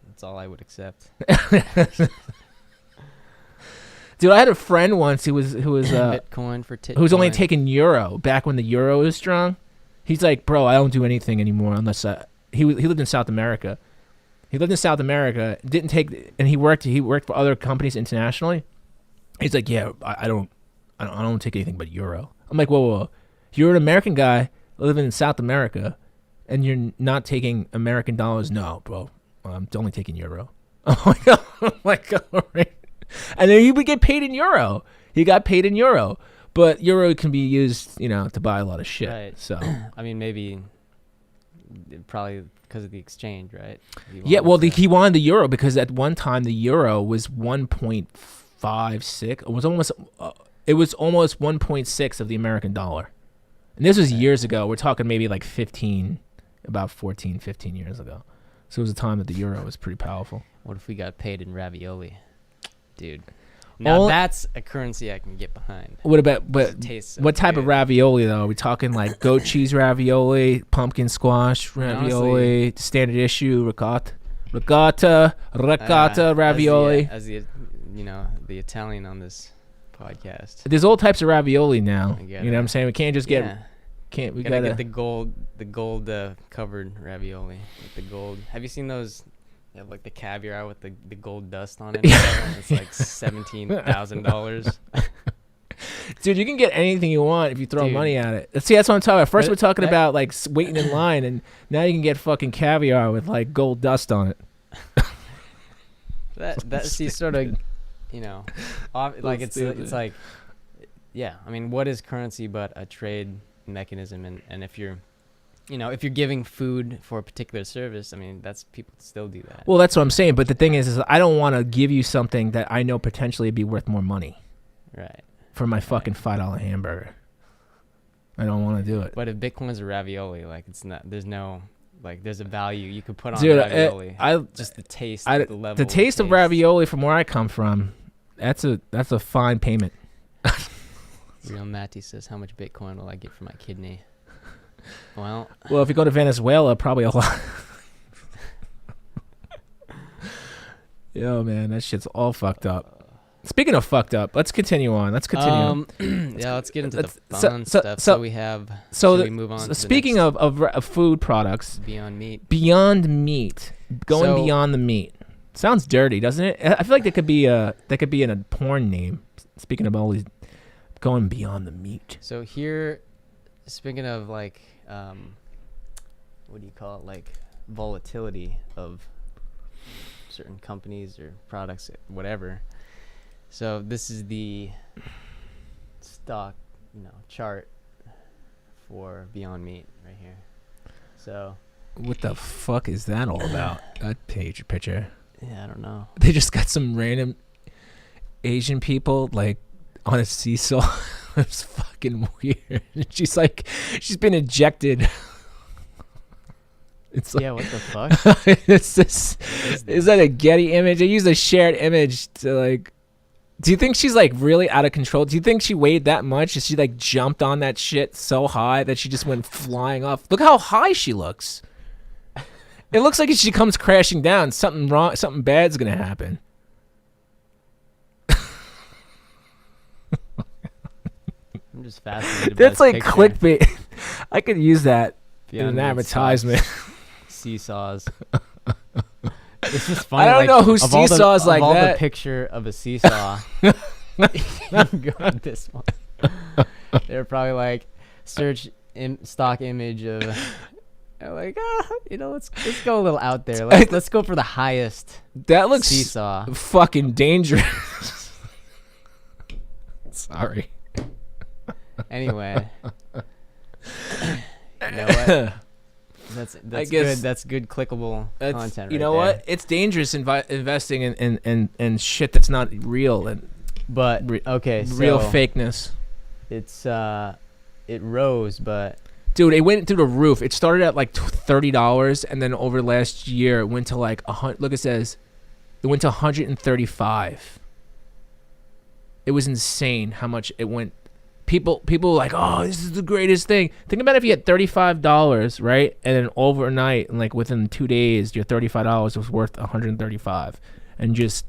that's all I would accept. Dude, I had a friend once who was Bitcoin for who was only taking euro back when the euro was strong. He's like, bro, I don't do anything anymore unless he lived in South America. Didn't take, and he worked for other companies internationally. He's like, yeah, I don't take anything but euro. I'm like, whoa. You're an American guy living in South America, and you're not taking American dollars? No, bro. I'm only taking euro. I'm like, all right. And then he would get paid in euro. He got paid in euro. But euro can be used, to buy a lot of shit. Right. So, I mean, maybe probably because of the exchange, right? Yeah, well, he wanted the euro because at one time the euro was 1.56. It was almost 1.6 of the American dollar. And this was years ago. We're talking maybe like 15 years ago. So it was a time that the euro was pretty powerful. What if we got paid in ravioli? Dude. Now that's a currency I can get behind. What about, what type good. of ravioli though? Are we talking like goat cheese ravioli, pumpkin squash ravioli, honestly, standard issue, ricotta ravioli? As the the Italian on this podcast. There's all types of ravioli now. You know what I'm saying? We can't just get. We gotta get the gold covered ravioli with the gold. Have you seen those? They have like the caviar with the gold dust on it. It's like $17,000. Dude, you can get anything you want if you throw money at it. See, that's what I'm talking about. First, we're talking about like waiting in line, and now you can get fucking caviar with like gold dust on it. That's sort of, like it's like, yeah. I mean, what is currency but a trade mechanism? And if you're giving food for a particular service, I mean, that's people still do that. Well, that's what I'm saying. But the thing is I don't want to give you something that I know potentially be worth more money. Right. For my fucking $5 hamburger. I don't want to do it. But if Bitcoin's a ravioli, like it's not. There's no Like there's a value you could put on Dude, ravioli. I Just the taste, I, the level. the taste of taste. ravioli from where I come from, that's a fine payment. Real Matty says, "How much Bitcoin will I get for my kidney?" Well, if you go to Venezuela, probably a lot. Yo, man, that shit's all fucked up. Speaking of fucked up, let's continue on. Let's continue. Yeah, let's get into the Let's- fun stuff. So we have. So should we move on? to the speaking next of food products, Beyond Meat. Beyond Meat, going So- beyond the meat. Sounds dirty, doesn't it? I feel like that could be in a porn name. Speaking of all these, going beyond the meat. So here, speaking of like, what do you call it? Like volatility of certain companies or products, whatever. So this is the stock, chart for Beyond Meat right here. So What the fuck is that all about? That picture. yeah, I don't know. They just got some random Asian people like on a seesaw. It's fucking weird. She's been ejected. It's like, Yeah, what the fuck? is that a Getty image? They used a shared image to like. Do you think she's like really out of control? Do you think she weighed that much? Is she like jumped on that shit so high that she just went flying off? Look how high she looks. It looks like if she comes crashing down, something wrong, something bad's gonna happen. I'm just fascinated. That's by like this picture. clickbait. I could use that Beyond in an Meat advertisement. Seesaws. It's just funny. I don't like, know who of all the- seesaws like of all that. the picture of a seesaw. You go with this one. They're probably like search stock image of. Like let's go a little out there. Let's go for the highest That looks seesaw. fucking dangerous. Sorry. Anyway, you know what? That's guess good. That's good clickable content. You right know there. what? It's dangerous investing in shit that's not real and But okay, so real fakeness. It's it rose, but Dude, it went through the roof. It started at like $30, and then over last year, it went to like look, it says it went to 135. It was insane how much it went. People were like, oh, this is the greatest thing. Think about if you had $35, right? And then overnight, and like within 2 days, your $35 was worth 135. And just,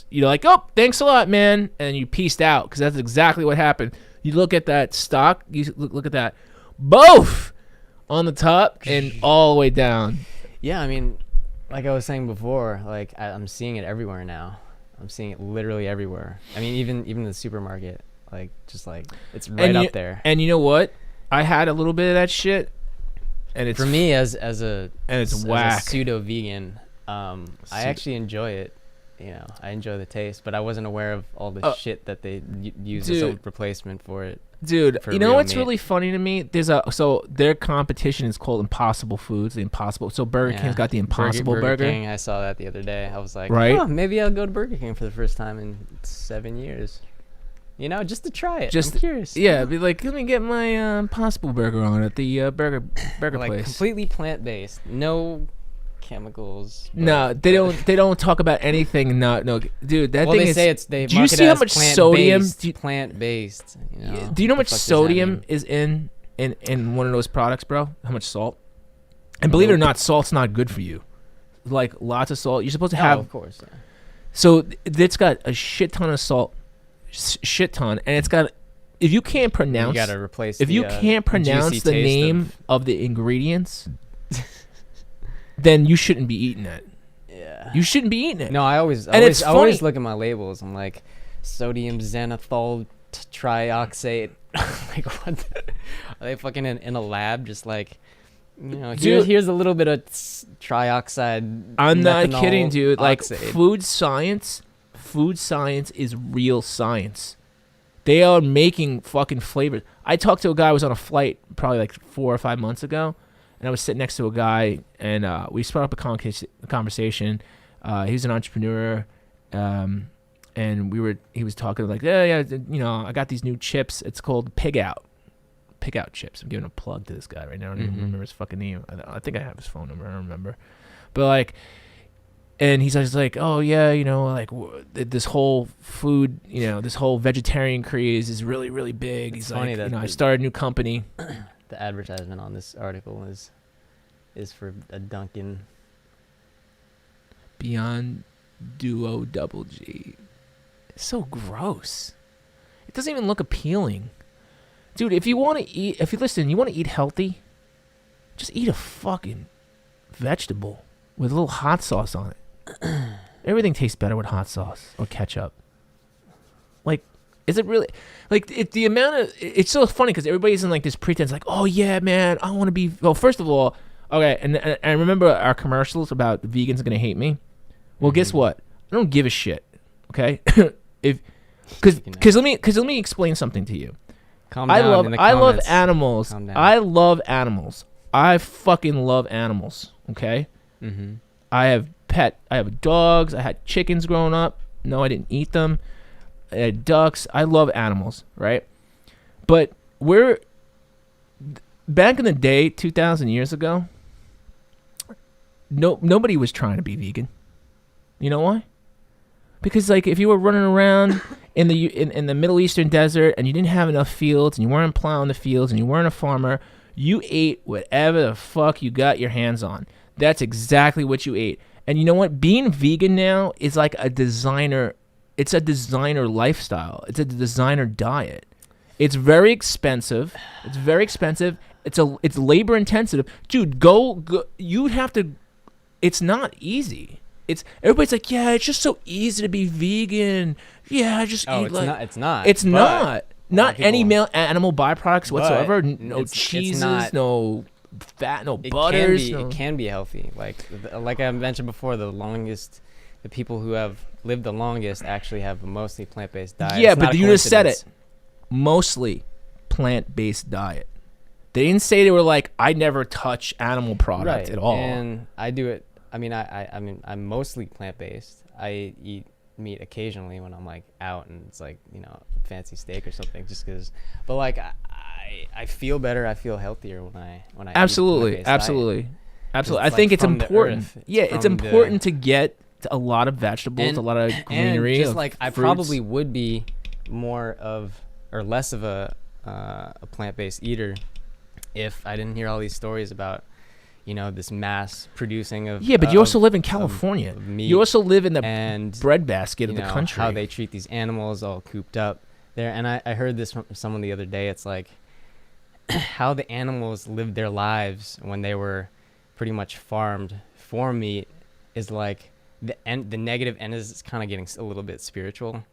you're like, oh, thanks a lot, man. And you pieced out because that's exactly what happened. You look at that stock, you look at that, both on the top and all the way down. yeah, I mean, like I was saying before, like I'm seeing it everywhere now. I'm seeing it literally everywhere. I mean, even in the supermarket, like just like it's right up there. And you know what? I had a little bit of that shit, and it's For me, as it's whack. pseudo vegan, I actually enjoy it. I enjoy the taste, but I wasn't aware of all the shit that they use as a replacement for it. Dude, for you know real what's meat. really funny to me? Their competition is called Impossible Foods. So Burger King's got the Impossible Burger. King, I saw that the other day. I was like, Right? oh, maybe I'll go to Burger King for the first time in 7 years. Just to try it. I'm curious. Yeah, be like, let me get my Impossible Burger on at the burger like place. completely plant-based, no chemicals. No, they don't talk about anything. No, dude, that Well, thing they is. say it's they. Do you market see it how as much sodium? Plant-based. Do you know how What much the fuck does that sodium mean? is in one of those products, bro? How much salt? And believe it or not, salt's not good for you. Like lots of salt. You're supposed to have. Oh, of course. Yeah. So it's got a shit ton of salt, shit ton, and it's got. If you can't pronounce, You gotta replace. if you can't pronounce juicy the taste name of the ingredients, then you shouldn't be eating it. Yeah. You shouldn't be eating it. No, I always it's funny. look at my labels. I'm like, sodium xanthol trioxate. Like what? Are they fucking in a lab? Just like, Dude. here's a little bit of trioxide. I'm not methanol kidding, dude. Like oxide. food science is real science. They are making fucking flavors. I talked to a guy who was on a flight probably like 4 or 5 months ago, and I was sitting next to a guy, and we started up a conversation. He was an entrepreneur, and he was talking like, yeah, I got these new chips. It's called Pig Out. Pick Out Chips. I'm giving a plug to this guy right now. I don't even remember his fucking name. I think I have his phone number. I don't remember. But like, and he's just like, oh yeah, you know, like this whole food, you know, this whole vegetarian craze is really, really big. He's funny like, that you know, I started a new company. The advertisement on this article is for a Dunkin'. Beyond Duo Double G. It's so gross. It doesn't even look appealing. Dude, if you want to eat, you want to eat healthy, just eat a fucking vegetable with a little hot sauce on it. Everything tastes better with hot sauce or ketchup. Like, is it really, like, the amount of, it's so funny because everybody's in like this pretense, like, oh yeah, man, I want to be, well, first of all, okay, and I remember our commercials about vegans are going to hate me. Well, guess what? I don't give a shit, okay? Because let me explain something to you. Calm down in the I love comments. animals. Calm down. I love animals. I fucking love animals. Okay. Mm-hmm. I have dogs. I had chickens growing up. No, I didn't eat them. I had ducks. I love animals, right? But back in the day, 2,000 years ago, nobody was trying to be vegan. You know why? Because like if you were running around in the Middle Eastern desert and you didn't have enough fields and you weren't plowing the fields and you weren't a farmer, you ate whatever the fuck you got your hands on. That's exactly what you ate. And you know what? Being vegan now is like a designer. It's a designer lifestyle. It's a designer diet. It's very expensive. It's labor intensive. Dude, go. You'd have to. It's not easy. Everybody's like, yeah, it's just so easy to be vegan. Yeah, just eat it's like. not. It's not. It's not. Not people, any animal byproducts whatsoever. No it's cheeses, not, no fat, no it butters. It can be healthy. Like I mentioned before, the people who have lived the longest actually have a mostly plant-based diet. Yeah, it's but you just said it. Mostly plant-based diet. They didn't say they were like, I never touch animal product at all. And I do it. I mean, I'm mostly plant-based. I eat meat occasionally when I'm like out and it's like, you know, fancy steak or something, just because. But like, I feel better. I feel healthier when I absolutely, eat absolutely, diet. absolutely. I It's think like it's from the important. earth. Yeah, it's important to get a lot of vegetables, a lot of greenery. And just like I fruits. probably would be more of or less of a plant-based eater if I didn't hear all these stories about, you know, this mass producing of. Yeah, but you also live in California. Of meat, you also live in the and breadbasket of the country. How they treat these animals all cooped up there. And I heard this from someone the other day. It's like how the animals lived their lives when they were pretty much farmed for meat is like the negative end is kind of getting a little bit spiritual.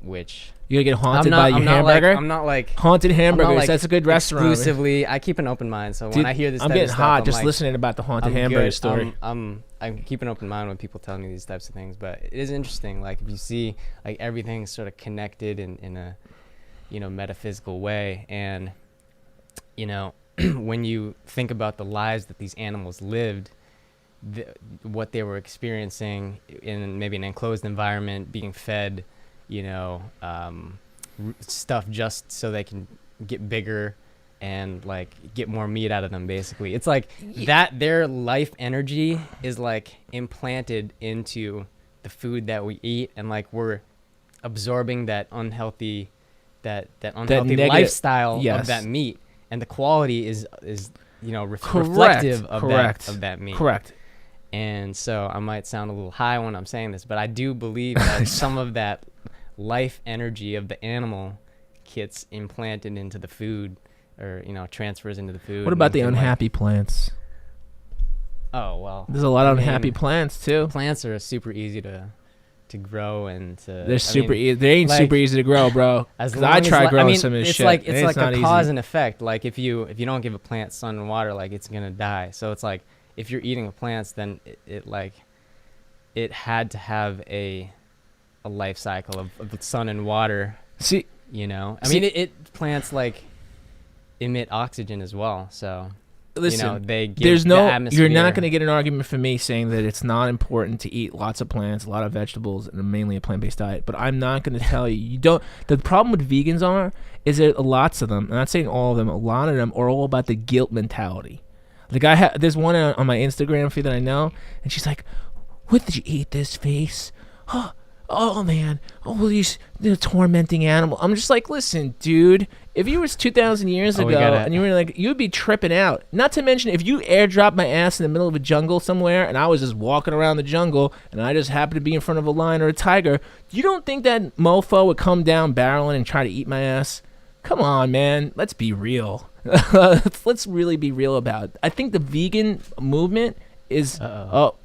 Which you gotta get haunted by your hamburger. I'm not like haunted hamburgers. Like that's a good restaurant. Exclusively, I keep an open mind. So Dude, when I hear this, I'm type getting of stuff, hot I'm just like, listening about the haunted hamburger story. I'm keeping an open mind when people tell me these types of things. But it is interesting. Like if you see like everything's sort of connected in a, you know, metaphysical way, and you know when you think about the lives that these animals lived. What they were experiencing in maybe an enclosed environment, being fed, you know, stuff just so they can get bigger and like get more meat out of them. Basically, it's like that their life energy is like implanted into the food that we eat, and like we're absorbing that unhealthy lifestyle of that meat, and the quality is you know reflective of that meat. Correct. And so I might sound a little high when I'm saying this, but I do believe that some of that life energy of the animal gets implanted into the food, or you know, transfers into the food. What about the unhappy plants? Oh well, there's a lot of unhappy plants too. Plants are super easy to grow and to. They're super easy. They ain't super easy to grow, bro. Because I tried growing some of this shit. It's like a cause and effect. Like if you don't give a plant sun and water, like it's gonna die. So it's like if you're eating plants, then it had to have a life cycle of sun and water. See, you know, I mean, plants like emit oxygen as well. So listen, they give there's the no. atmosphere. You're not going to get an argument from me saying that it's not important to eat lots of plants, a lot of vegetables, and mainly a plant-based diet. But I'm not going to tell you. You don't. The problem with vegans is that lots of them. I'm not saying all of them. A lot of them are all about the guilt mentality. Like there's one on my Instagram feed that I know, and she's like, "What did you eat this face? Oh man, the tormenting animal." I'm just like, listen, dude. If you was 2,000 years ago and you were like, you'd be tripping out. Not to mention, if you airdrop my ass in the middle of a jungle somewhere, and I was just walking around the jungle, and I just happened to be in front of a lion or a tiger, you don't think that mofo would come down barreling and try to eat my ass? Come on, man. Let's be real. Let's really be real about it. I think the vegan movement is went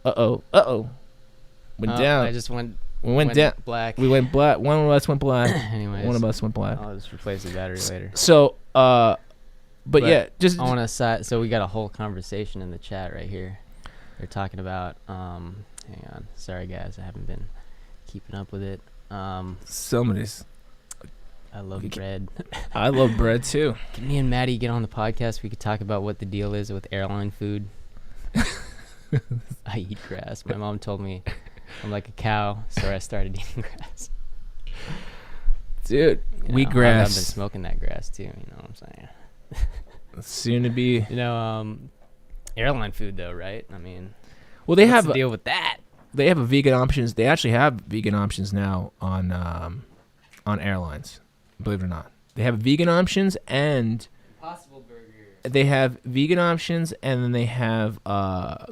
down. I just went. We went down. Black. We went black. One of us went black. Anyways, one of us went black. I'll just replace the battery later. So, but yeah, just I want to. So we got a whole conversation in the chat right here. They're talking about. Hang on. Sorry guys, I haven't been keeping up with it. somebody's. I love bread. I love bread too. Can me and Maddie get on the podcast? We could talk about what the deal is with airline food. I eat grass. My mom told me I'm like a cow, so I started eating grass. Dude, I've been wheatgrass. smoking that grass too. You know what I'm saying? Soon to be. Airline food though, right? I mean, Well, they what's have the deal with that. They have a vegan options. They actually have vegan options now on airlines. Believe it or not, they have vegan options and Impossible Burger. they have vegan options and then they have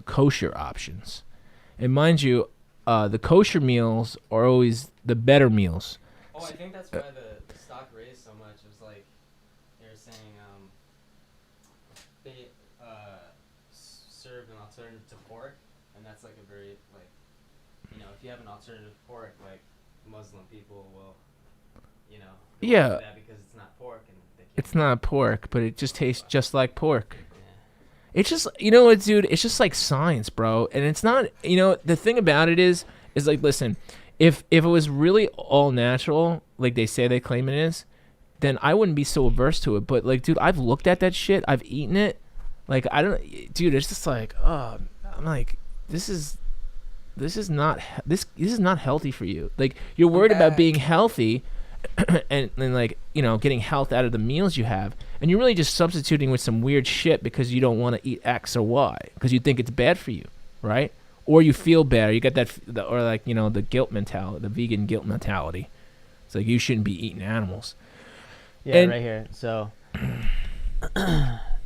kosher options. And mind you, the kosher meals are always the better meals. Oh, I think that's why the stock raised so much. It was like they were saying they served an alternative to pork, and that's like a very if you have an alternative to pork, like Muslim people will, Yeah. do that because it's not pork and they can't. It's not pork, but it just tastes just like pork. Yeah. It's just, you know what, dude? It's just like science, bro. And it's not, the thing about it is like, listen, if it was really all natural, like they say they claim it is, then I wouldn't be so averse to it. But like, dude, I've looked at that shit. I've eaten it. Like, dude, it's just like, I'm like, this is not healthy for you. Like, you're worried about being healthy and then like, getting health out of the meals you have. And you're really just substituting with some weird shit because you don't want to eat X or Y because you think it's bad for you, right? Or you feel bad, or you get the guilt mentality, the vegan guilt mentality. It's like you shouldn't be eating animals. Yeah, And- right here. So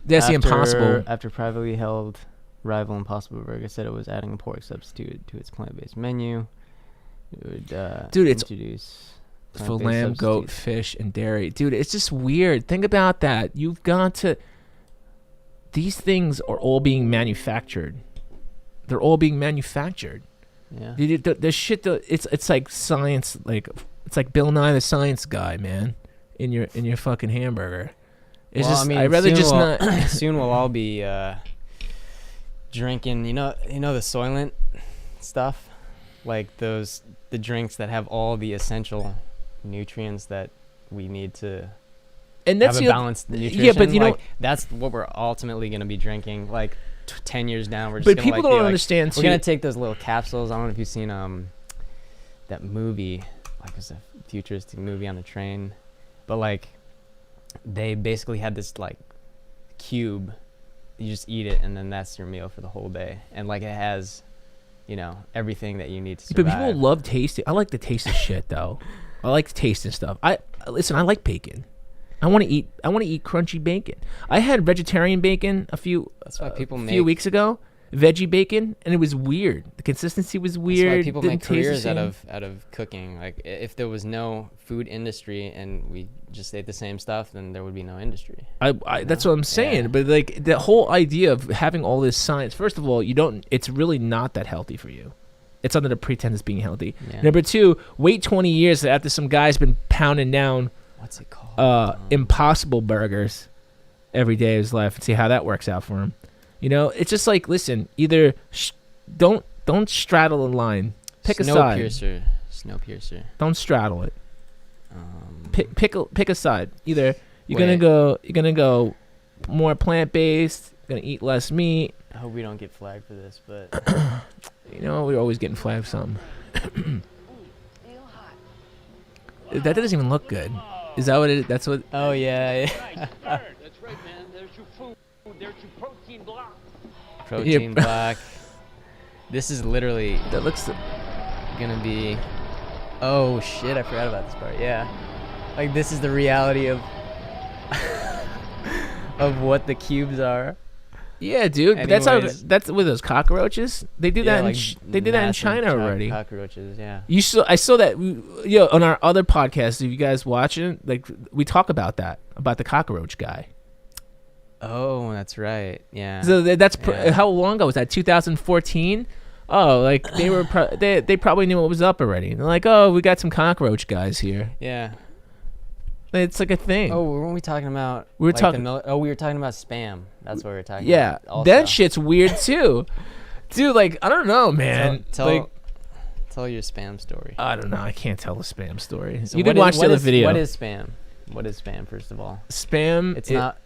That's the Impossible. After privately held rival Impossible Burger said it was adding a pork substitute to its plant-based menu. It would Dude, it's introduce for plant-based lamb, goat, substitutes. fish, and dairy. Dude, it's just weird. Think about that. You've got to... These things are all being manufactured. They're all being manufactured. Yeah. The shit, it's like science, like it's like Bill Nye the Science Guy, man, in your fucking hamburger. It's Well, just, I mean, I'd rather soon just we'll- not... soon we'll all be drinking, the Soylent stuff, like the drinks that have all the essential nutrients that we need to And that's have a the balanced nutrition. Yeah, but that's what we're ultimately going to be drinking. Like 10 years down, we're just but gonna people be don't like, understand we're too. gonna take those little capsules. I don't know if you've seen that movie, like it's a futuristic movie on a train, but like they basically had this like cube. You just eat it, and then that's your meal for the whole day. And like it has, everything that you need to survive. But people love tasting. I like the taste of shit though. I like tasting stuff. I like bacon. I want to eat crunchy bacon. I had vegetarian bacon That's why people few weeks ago. Veggie bacon, and it was weird. The consistency was weird. That's why people didn't make taste the careers same. out of cooking. Like if there was no food industry and we just ate the same stuff, then there would be no industry. That's what I'm saying. Yeah. But like the whole idea of having all this science. First of all, it's really not that healthy for you. It's under the pretense of being healthy. Yeah. Number two, wait 20 years after some guy's been pounding down What's it called? Impossible Burgers every day of his life and see how that works out for him. It's just like, listen, either don't straddle the line. Pick a side. Snowpiercer. Don't straddle it. Pick a side. Either you're gonna Wait. go more plant based, gonna eat less meat. I hope we don't get flagged for this, but You know, we're always getting flagged for something. That doesn't even look good. Is that what it is? That's what. oh yeah, That's right, man. There's your food. There's your protein block. protein block. This is literally That looks. gonna be. Oh shit! I forgot about this part. Yeah, like this is the reality of of what the cubes are. Yeah, dude. But that's how. Anyways. That's with those cockroaches. They do that. like They did that in massive China already. Cockroaches, yeah. I saw that. On our other podcast. If you guys watching, like, we talk about that, about the cockroach guy. Oh, that's right. Yeah. So that's Yeah. how long ago was that? 2014. Oh, like they were. They probably knew what was up already. They're like, oh, we got some cockroach guys here. Yeah. It's like a thing. Oh, weren't we talking about? We were like, talking- we were talking about spam. That's what we were talking Yeah, about. Also. that shit's weird too, dude. Like, I don't know, man. Tell Like, your spam story. I don't know. I can't tell a spam story. So You what could watch is- the what other is- video. What is spam? What is spam? First of all, spam? it's not.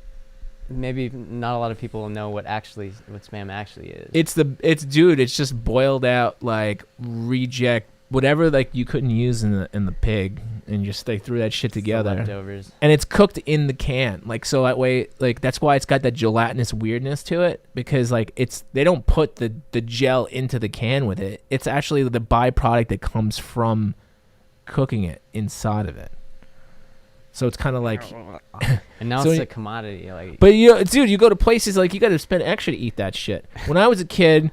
Maybe not a lot of people know what spam actually is. It's just boiled out like reject whatever like you couldn't use in the pig, and just they threw that shit The together. leftovers. And it's cooked in the can, like, so that way, like, that's why it's got that gelatinous weirdness to it, because like they don't put the gel into the can with it. It's actually the byproduct that comes from cooking it inside of it. So it's kind of like, And now So it's you- a commodity. Like, but dude, you go to places like you got to spend extra to eat that shit. When I was a kid,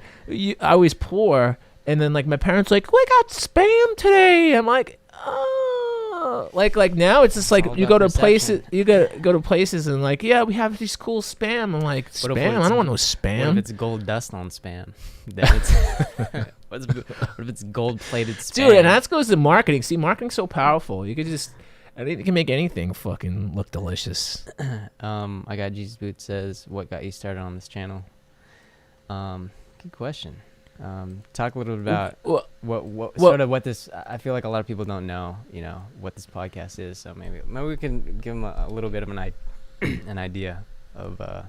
I was poor, and then like my parents were like, we got spam today. I'm like, oh, like now it's just like all you go to about places, perception. you go to places and like, yeah, we have these cool spam. I'm like, What if spam? I it's- don't want no what if spam. it's gold dust on spam? Then it's what if it's gold plated spam? Dude, and that goes to marketing. See, marketing's so powerful. You could just, I think you can make anything fucking look delicious. I got Jesus Boot says, what got you started on this channel? Good question. Talk a little bit about Well, what sort of what this. I feel like a lot of people don't know, what this podcast is. So maybe we can give them a little bit of an idea of the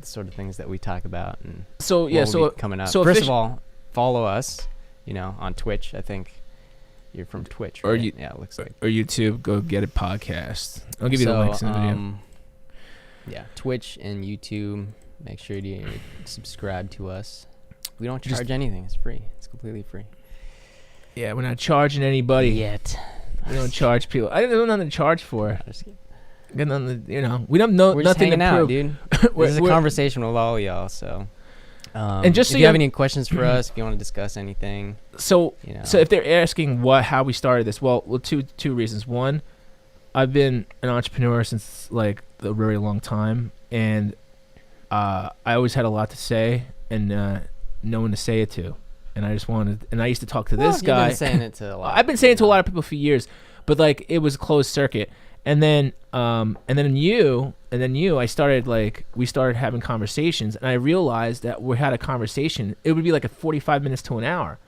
sort of things that we talk about and so yeah, what will so be coming up. so First offici- of all, follow us. On Twitch. I think you're from Twitch, Or right? you- Yeah, it looks like. or YouTube, go get a podcast. I'll give you the links in the video. Yeah, Twitch and YouTube. Make sure to subscribe to us. We don't charge anything. It's free. It's completely free. Yeah, we're not charging anybody. Yet. We don't charge people. I don't know nothing to charge for. Just kidding. Got nothing to, we don't know We're just nothing to hanging out, prove. dude. We're- This is a we're- conversation with all y'all. So, And just so if you you have have- any questions for us, if you want to discuss anything, So you know. so if they're asking how we started this, well, two reasons. One, I've been an entrepreneur since like a very long time, and I always had a lot to say and no one to say it to, and I just wanted. And I used to talk to this You've guy. been saying it to a lot. I've been saying it to a lot of people for years, but like it was a closed circuit. And then you, I started we started having conversations, and I realized that we had a conversation. It would be like a 45 minutes to an hour.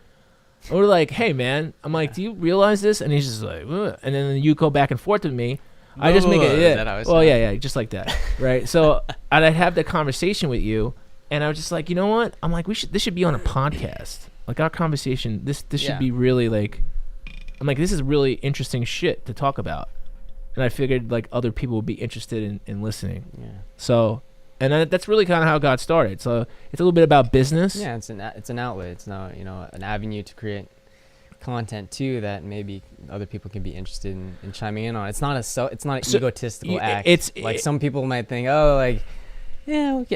And we're like, hey man, I'm like, do you realize this? And he's just like, ugh. And then you go back and forth with me. I just make it. Is Yeah. that how it Well, sounds? yeah, just like that, right? So and I'd have the conversation with you, and I was just like, you know what? I'm like, this should be on a podcast. Like our conversation, this Yeah. should be really like. I'm like, this is really interesting shit to talk about. And I figured like other people would be interested in listening. Yeah. So, and that's really kind of how it got started. So it's a little bit about business. Yeah, it's an outlet. It's not an avenue to create content too that maybe other people can be interested in chiming in on. It's not an egotistical act. It's like some people might think, oh, like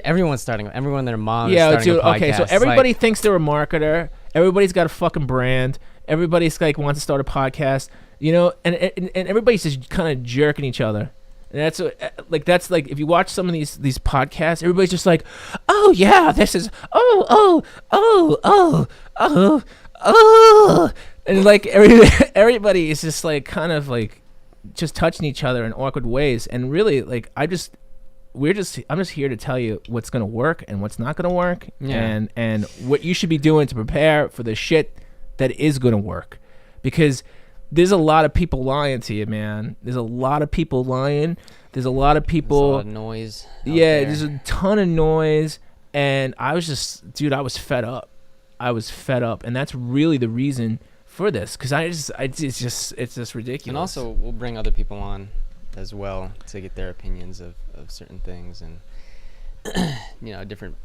everyone's and their mom. Yeah, is starting dude. a podcast. Okay, so everybody thinks they're a marketer. Everybody's got a fucking brand. Everybody's like wants to start a podcast. And everybody's just kind of jerking each other. And that's like if you watch some of these podcasts, everybody's just like, oh yeah, this is oh, and like everybody is just like kind of like just touching each other in awkward ways. And really, like I'm just here to tell you what's gonna work and what's not gonna work, Yeah. and what you should be doing to prepare for the shit that is gonna work, because there's a lot of people lying to you, man. There's a lot of people lying. There's a lot of There's a people. lot of noise. out Yeah, there. there's a ton of noise, And I was just, dude, I was fed up. And that's really the reason for this, because it's just ridiculous. And also, we'll bring other people on as well to get their opinions of certain things, and different.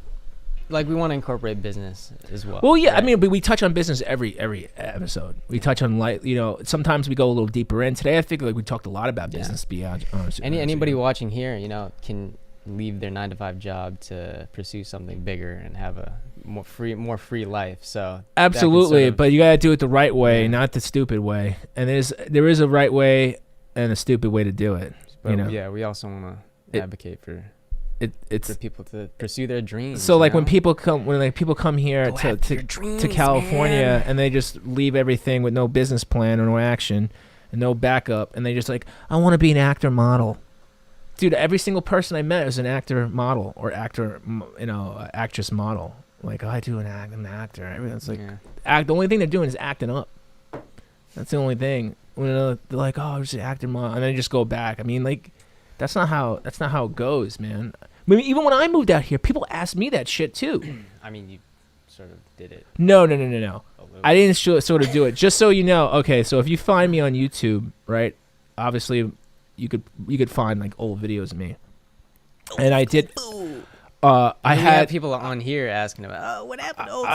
Like, we want to incorporate business as well. Well, yeah, right? I mean, but we touch on business every episode. We touch on, like, sometimes we go a little deeper in. Today, I think like we talked a lot about business. To be honest, anybody watching here, can leave their 9-to-5 job to pursue something bigger and have a more free life. So absolutely, but you gotta do it the right way, not the stupid way. And there is a right way and a stupid way to do it. But yeah, we also want to advocate for people to pursue their dreams. So like when people come here to California, and they just leave everything with no business plan or no action and no backup, and they just like, I want to be an actor model. Dude, every single person I met was an actor model or actress model. Like, I do I'm an actor. Everyone's like, the only thing they're doing is acting up. That's the only thing. When they're like, oh, I'm just an actor model, and then they just go back. I mean, like, that's not how it goes, man. I mean, even when I moved out here, people asked me that shit too. I mean, you sort of did it. No. I didn't sort of do it. Just so you know, okay, so if you find me on YouTube, right, obviously you could find like old videos of me. And I did I had people on here asking about, what happened to old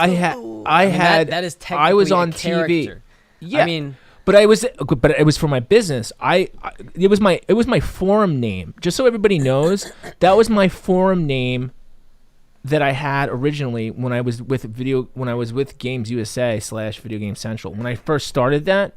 that is technically I was on TV. Yeah. I mean, but it was for my business. It was my forum name. Just so everybody knows, that was my forum name that I had originally when I was with Games USA / Video Game Central. When I first started that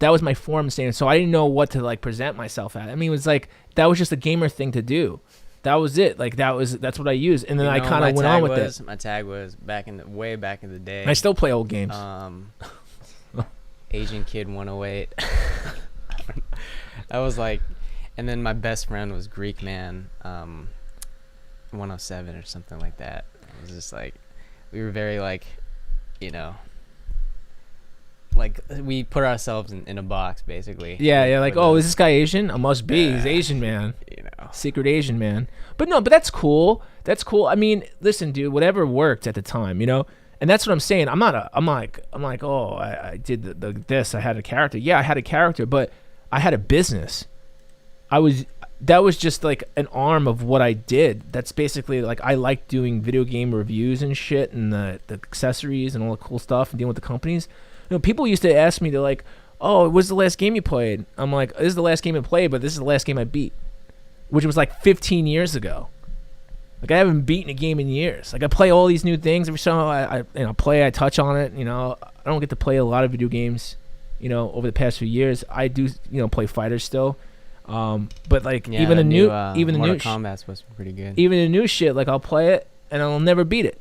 was my forum name. So I didn't know what to like present myself at. I mean, it was like, that was just a gamer thing to do. That was it. Like, that's what I used. And then I kind of went on with it. My tag was way back in the day. I still play old games. Asian Kid 108. That was like, and then my best friend was Greek Man 107 or something like that. It was just like, we were very like, like we put ourselves in a box basically. Yeah, like, oh, is this guy Asian? I must be. He's Asian man. Secret Asian man. But that's cool. That's cool. I mean, listen, dude, whatever worked at the time, And that's what I'm saying. I'm like, oh, I did this. I had a character. Yeah, I had a character, but I had a business. That was just like an arm of what I did. That's basically like, I like doing video game reviews and shit, and the accessories and all the cool stuff, and dealing with the companies. People used to ask me, they're like, oh, what's the last game you played? I'm like, this is the last game I played, but this is the last game I beat, which was like 15 years ago. Like, I haven't beaten a game in years. Like, I play all these new things every so I touch on it. I don't get to play a lot of video games, over the past few years. I do, play fighters still. But like, even the new Mortal Kombat's supposed to be pretty good. Even the new shit, like, I'll play it and I'll never beat it.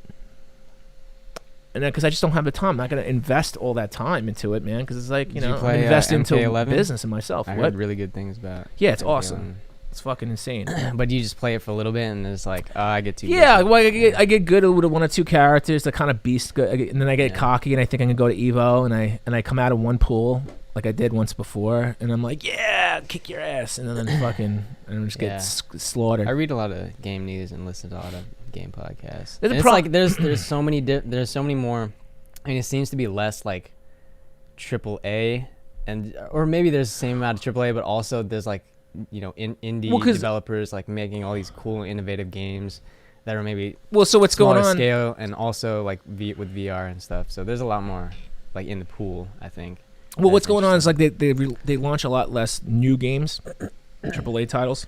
And then, because I just don't have the time, I'm not gonna invest all that time into it, man. Because it's like, I'm investing into business and myself. I heard really good things about. Yeah, it's awesome. It's fucking insane. But you just play it for a little bit, and it's like, oh, I get too. Yeah, well, I get good with one or two characters that kind of beast good, and then I get cocky, and I think I can go to Evo, and I come out of one pool like I did once before, and I'm like, yeah, kick your ass, and then fucking, and I just get slaughtered. I read a lot of game news and listen to a lot of game podcasts. It's like there's so many there's so many more. I mean, it seems to be less like AAA, or maybe there's the same amount of AAA, but also there's like, indie developers like making all these cool innovative games that are maybe so what's going on scale, and also like with VR and stuff. So there's a lot more like in the pool, I think. Well, what's going on is like they launch a lot less new games, AAA titles,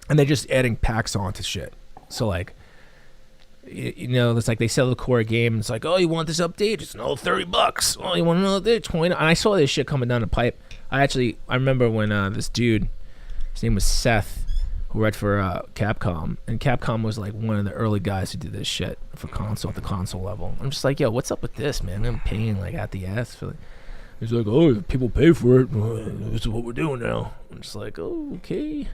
and they're just adding packs onto shit. So like, it's like they sell the core game. And it's like, oh, you want this update? It's another $30. Oh, you want another $20? And I saw this shit coming down the pipe. I remember when this dude, his name was Seth, who worked for Capcom, and Capcom was like one of the early guys who did this shit for at the console level. I'm just like, yo, what's up with this, man? I'm paying like out the ass for it. He's like, oh, people pay for it. This is what we're doing now. I'm just like, oh, okay.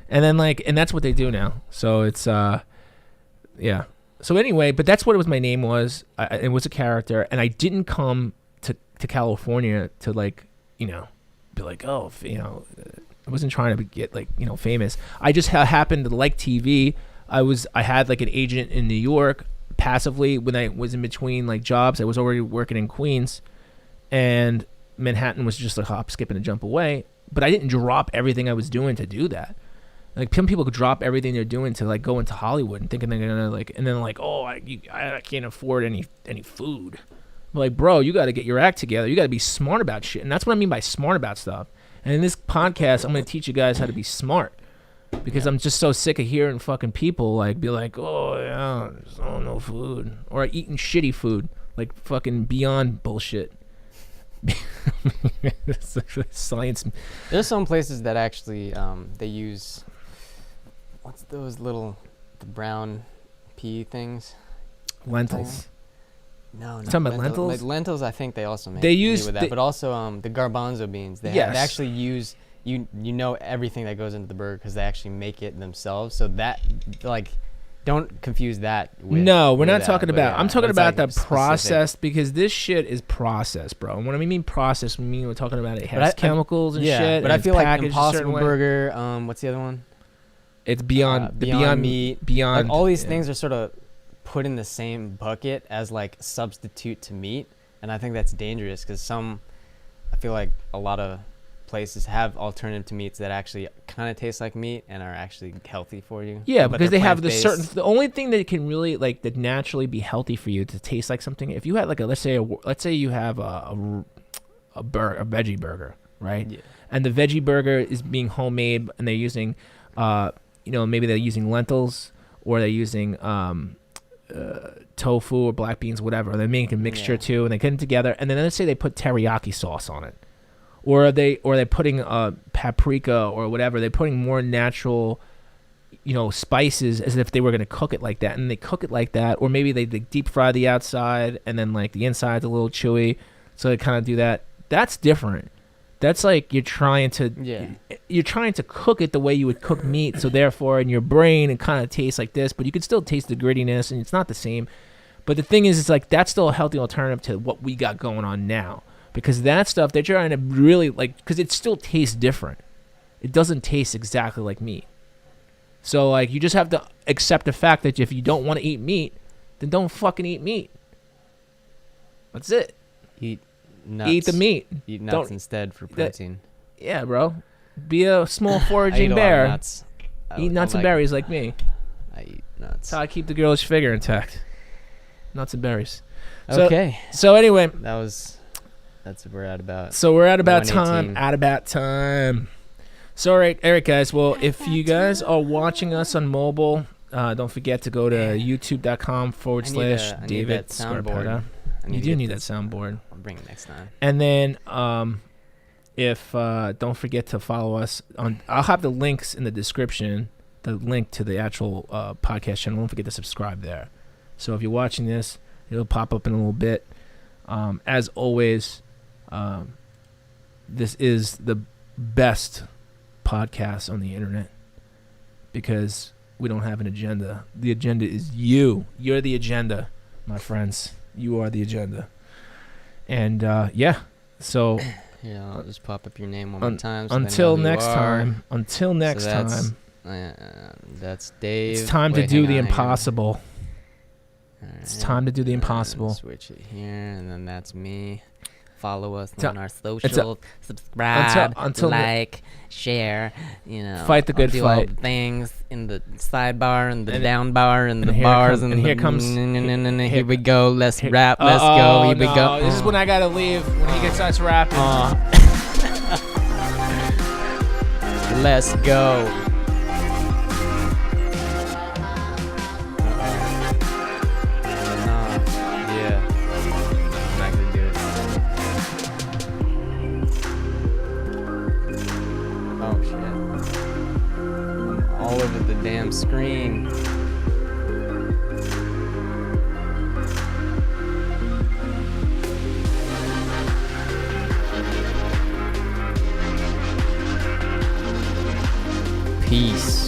And then and that's what they do now. So it's yeah. So anyway, but that's what my name was. It was a character, and I didn't come to California to like, be like, oh, I wasn't trying to get like, famous. I just happened to like TV. I had like an agent in New York passively when I was in between like jobs. I was already working in Queens, and Manhattan was just a hop, skip, and a jump away. But I didn't drop everything I was doing to do that. Like some people could drop everything they're doing to like go into Hollywood and thinking they're gonna like, and then like, oh, I can't afford any food. I'm like, bro, you got to get your act together. You got to be smart about shit, and that's what I mean by smart about stuff. And in this podcast, I'm gonna teach you guys how to be smart, because I'm just so sick of hearing fucking people like be like, oh yeah, there's no food, or eating shitty food, like fucking Beyond bullshit. Science. There's some places that actually they use, what's those little the brown pea things? Lentils. No, talking about lentils? Like lentils, I think they also make They use with that, but also the garbanzo beans. They actually use you know everything that goes into the burger because they actually make it themselves. So that like. Don't confuse that with... No, we're not that, talking about... yeah, I'm talking about like the process, because this shit is processed, bro. And when I mean processed, we mean we're talking about it has chemicals and shit. But and I feel like it's Impossible Burger, what's the other one? It's Beyond Meat. Beyond... Like all these things are sort of put in the same bucket as like substitute to meat. And I think that's dangerous because I feel like a lot of places have alternative to meats that actually kind of taste like meat and are actually healthy for you. Yeah, because they have the only thing that can really like that naturally be healthy for you to taste like something. If you had like let's say you have a veggie burger, right? Yeah. And the veggie burger is being homemade, and they're using, maybe they're using lentils, or they're using tofu or black beans, whatever. They're making a mixture too, and they get it together, and then let's say they put teriyaki sauce on it. Or they're putting paprika or whatever. They're putting more natural, spices as if they were going to cook it like that. And they cook it like that. Or maybe they deep fry the outside and then like the inside's a little chewy. So they kind of do that. That's different. That's like you're trying to cook it the way you would cook meat. So therefore in your brain it kind of tastes like this. But you can still taste the grittiness, and it's not the same. But the thing is, it's like that's still a healthy alternative to what we got going on now. Because that stuff, they're trying to really, because it still tastes different. It doesn't taste exactly like meat. So, you just have to accept the fact that if you don't want to eat meat, then don't fucking eat meat. That's it. Eat nuts. Eat the meat. Eat nuts instead for protein. Yeah, bro. Be a small foraging bear. I eat nuts. Eat nuts and berries like me. I eat nuts. That's how I keep the girlish figure intact. Nuts and berries. Okay. So anyway. That's what we're at about. So we're at about time. So all right, guys. Well, if you guys are watching us on mobile, don't forget to go to youtube.com/David Scarpetta. You do need that soundboard. I'll bring it next time. And then if don't forget to follow us on. I'll have the links in the description. The link to the actual podcast channel. Don't forget to subscribe there. So if you're watching this, it'll pop up in a little bit. As always. This is the best podcast on the internet because we don't have an agenda. The agenda is you. You're the agenda, my friends. You are the agenda. And so I'll just pop up your name one more time. Until next time. That's Dave. It's time to do the impossible. It's time to do the impossible. Switch it here, and then that's me. Follow us on our social. Subscribe, share. Fight the good do fight. All the things in the sidebar and the down bar and the bars and here comes. Here we go. Let's rap. Let's go. Here we go. This is when I gotta leave. When he starts rapping. Let's go. All over the damn screen. Peace.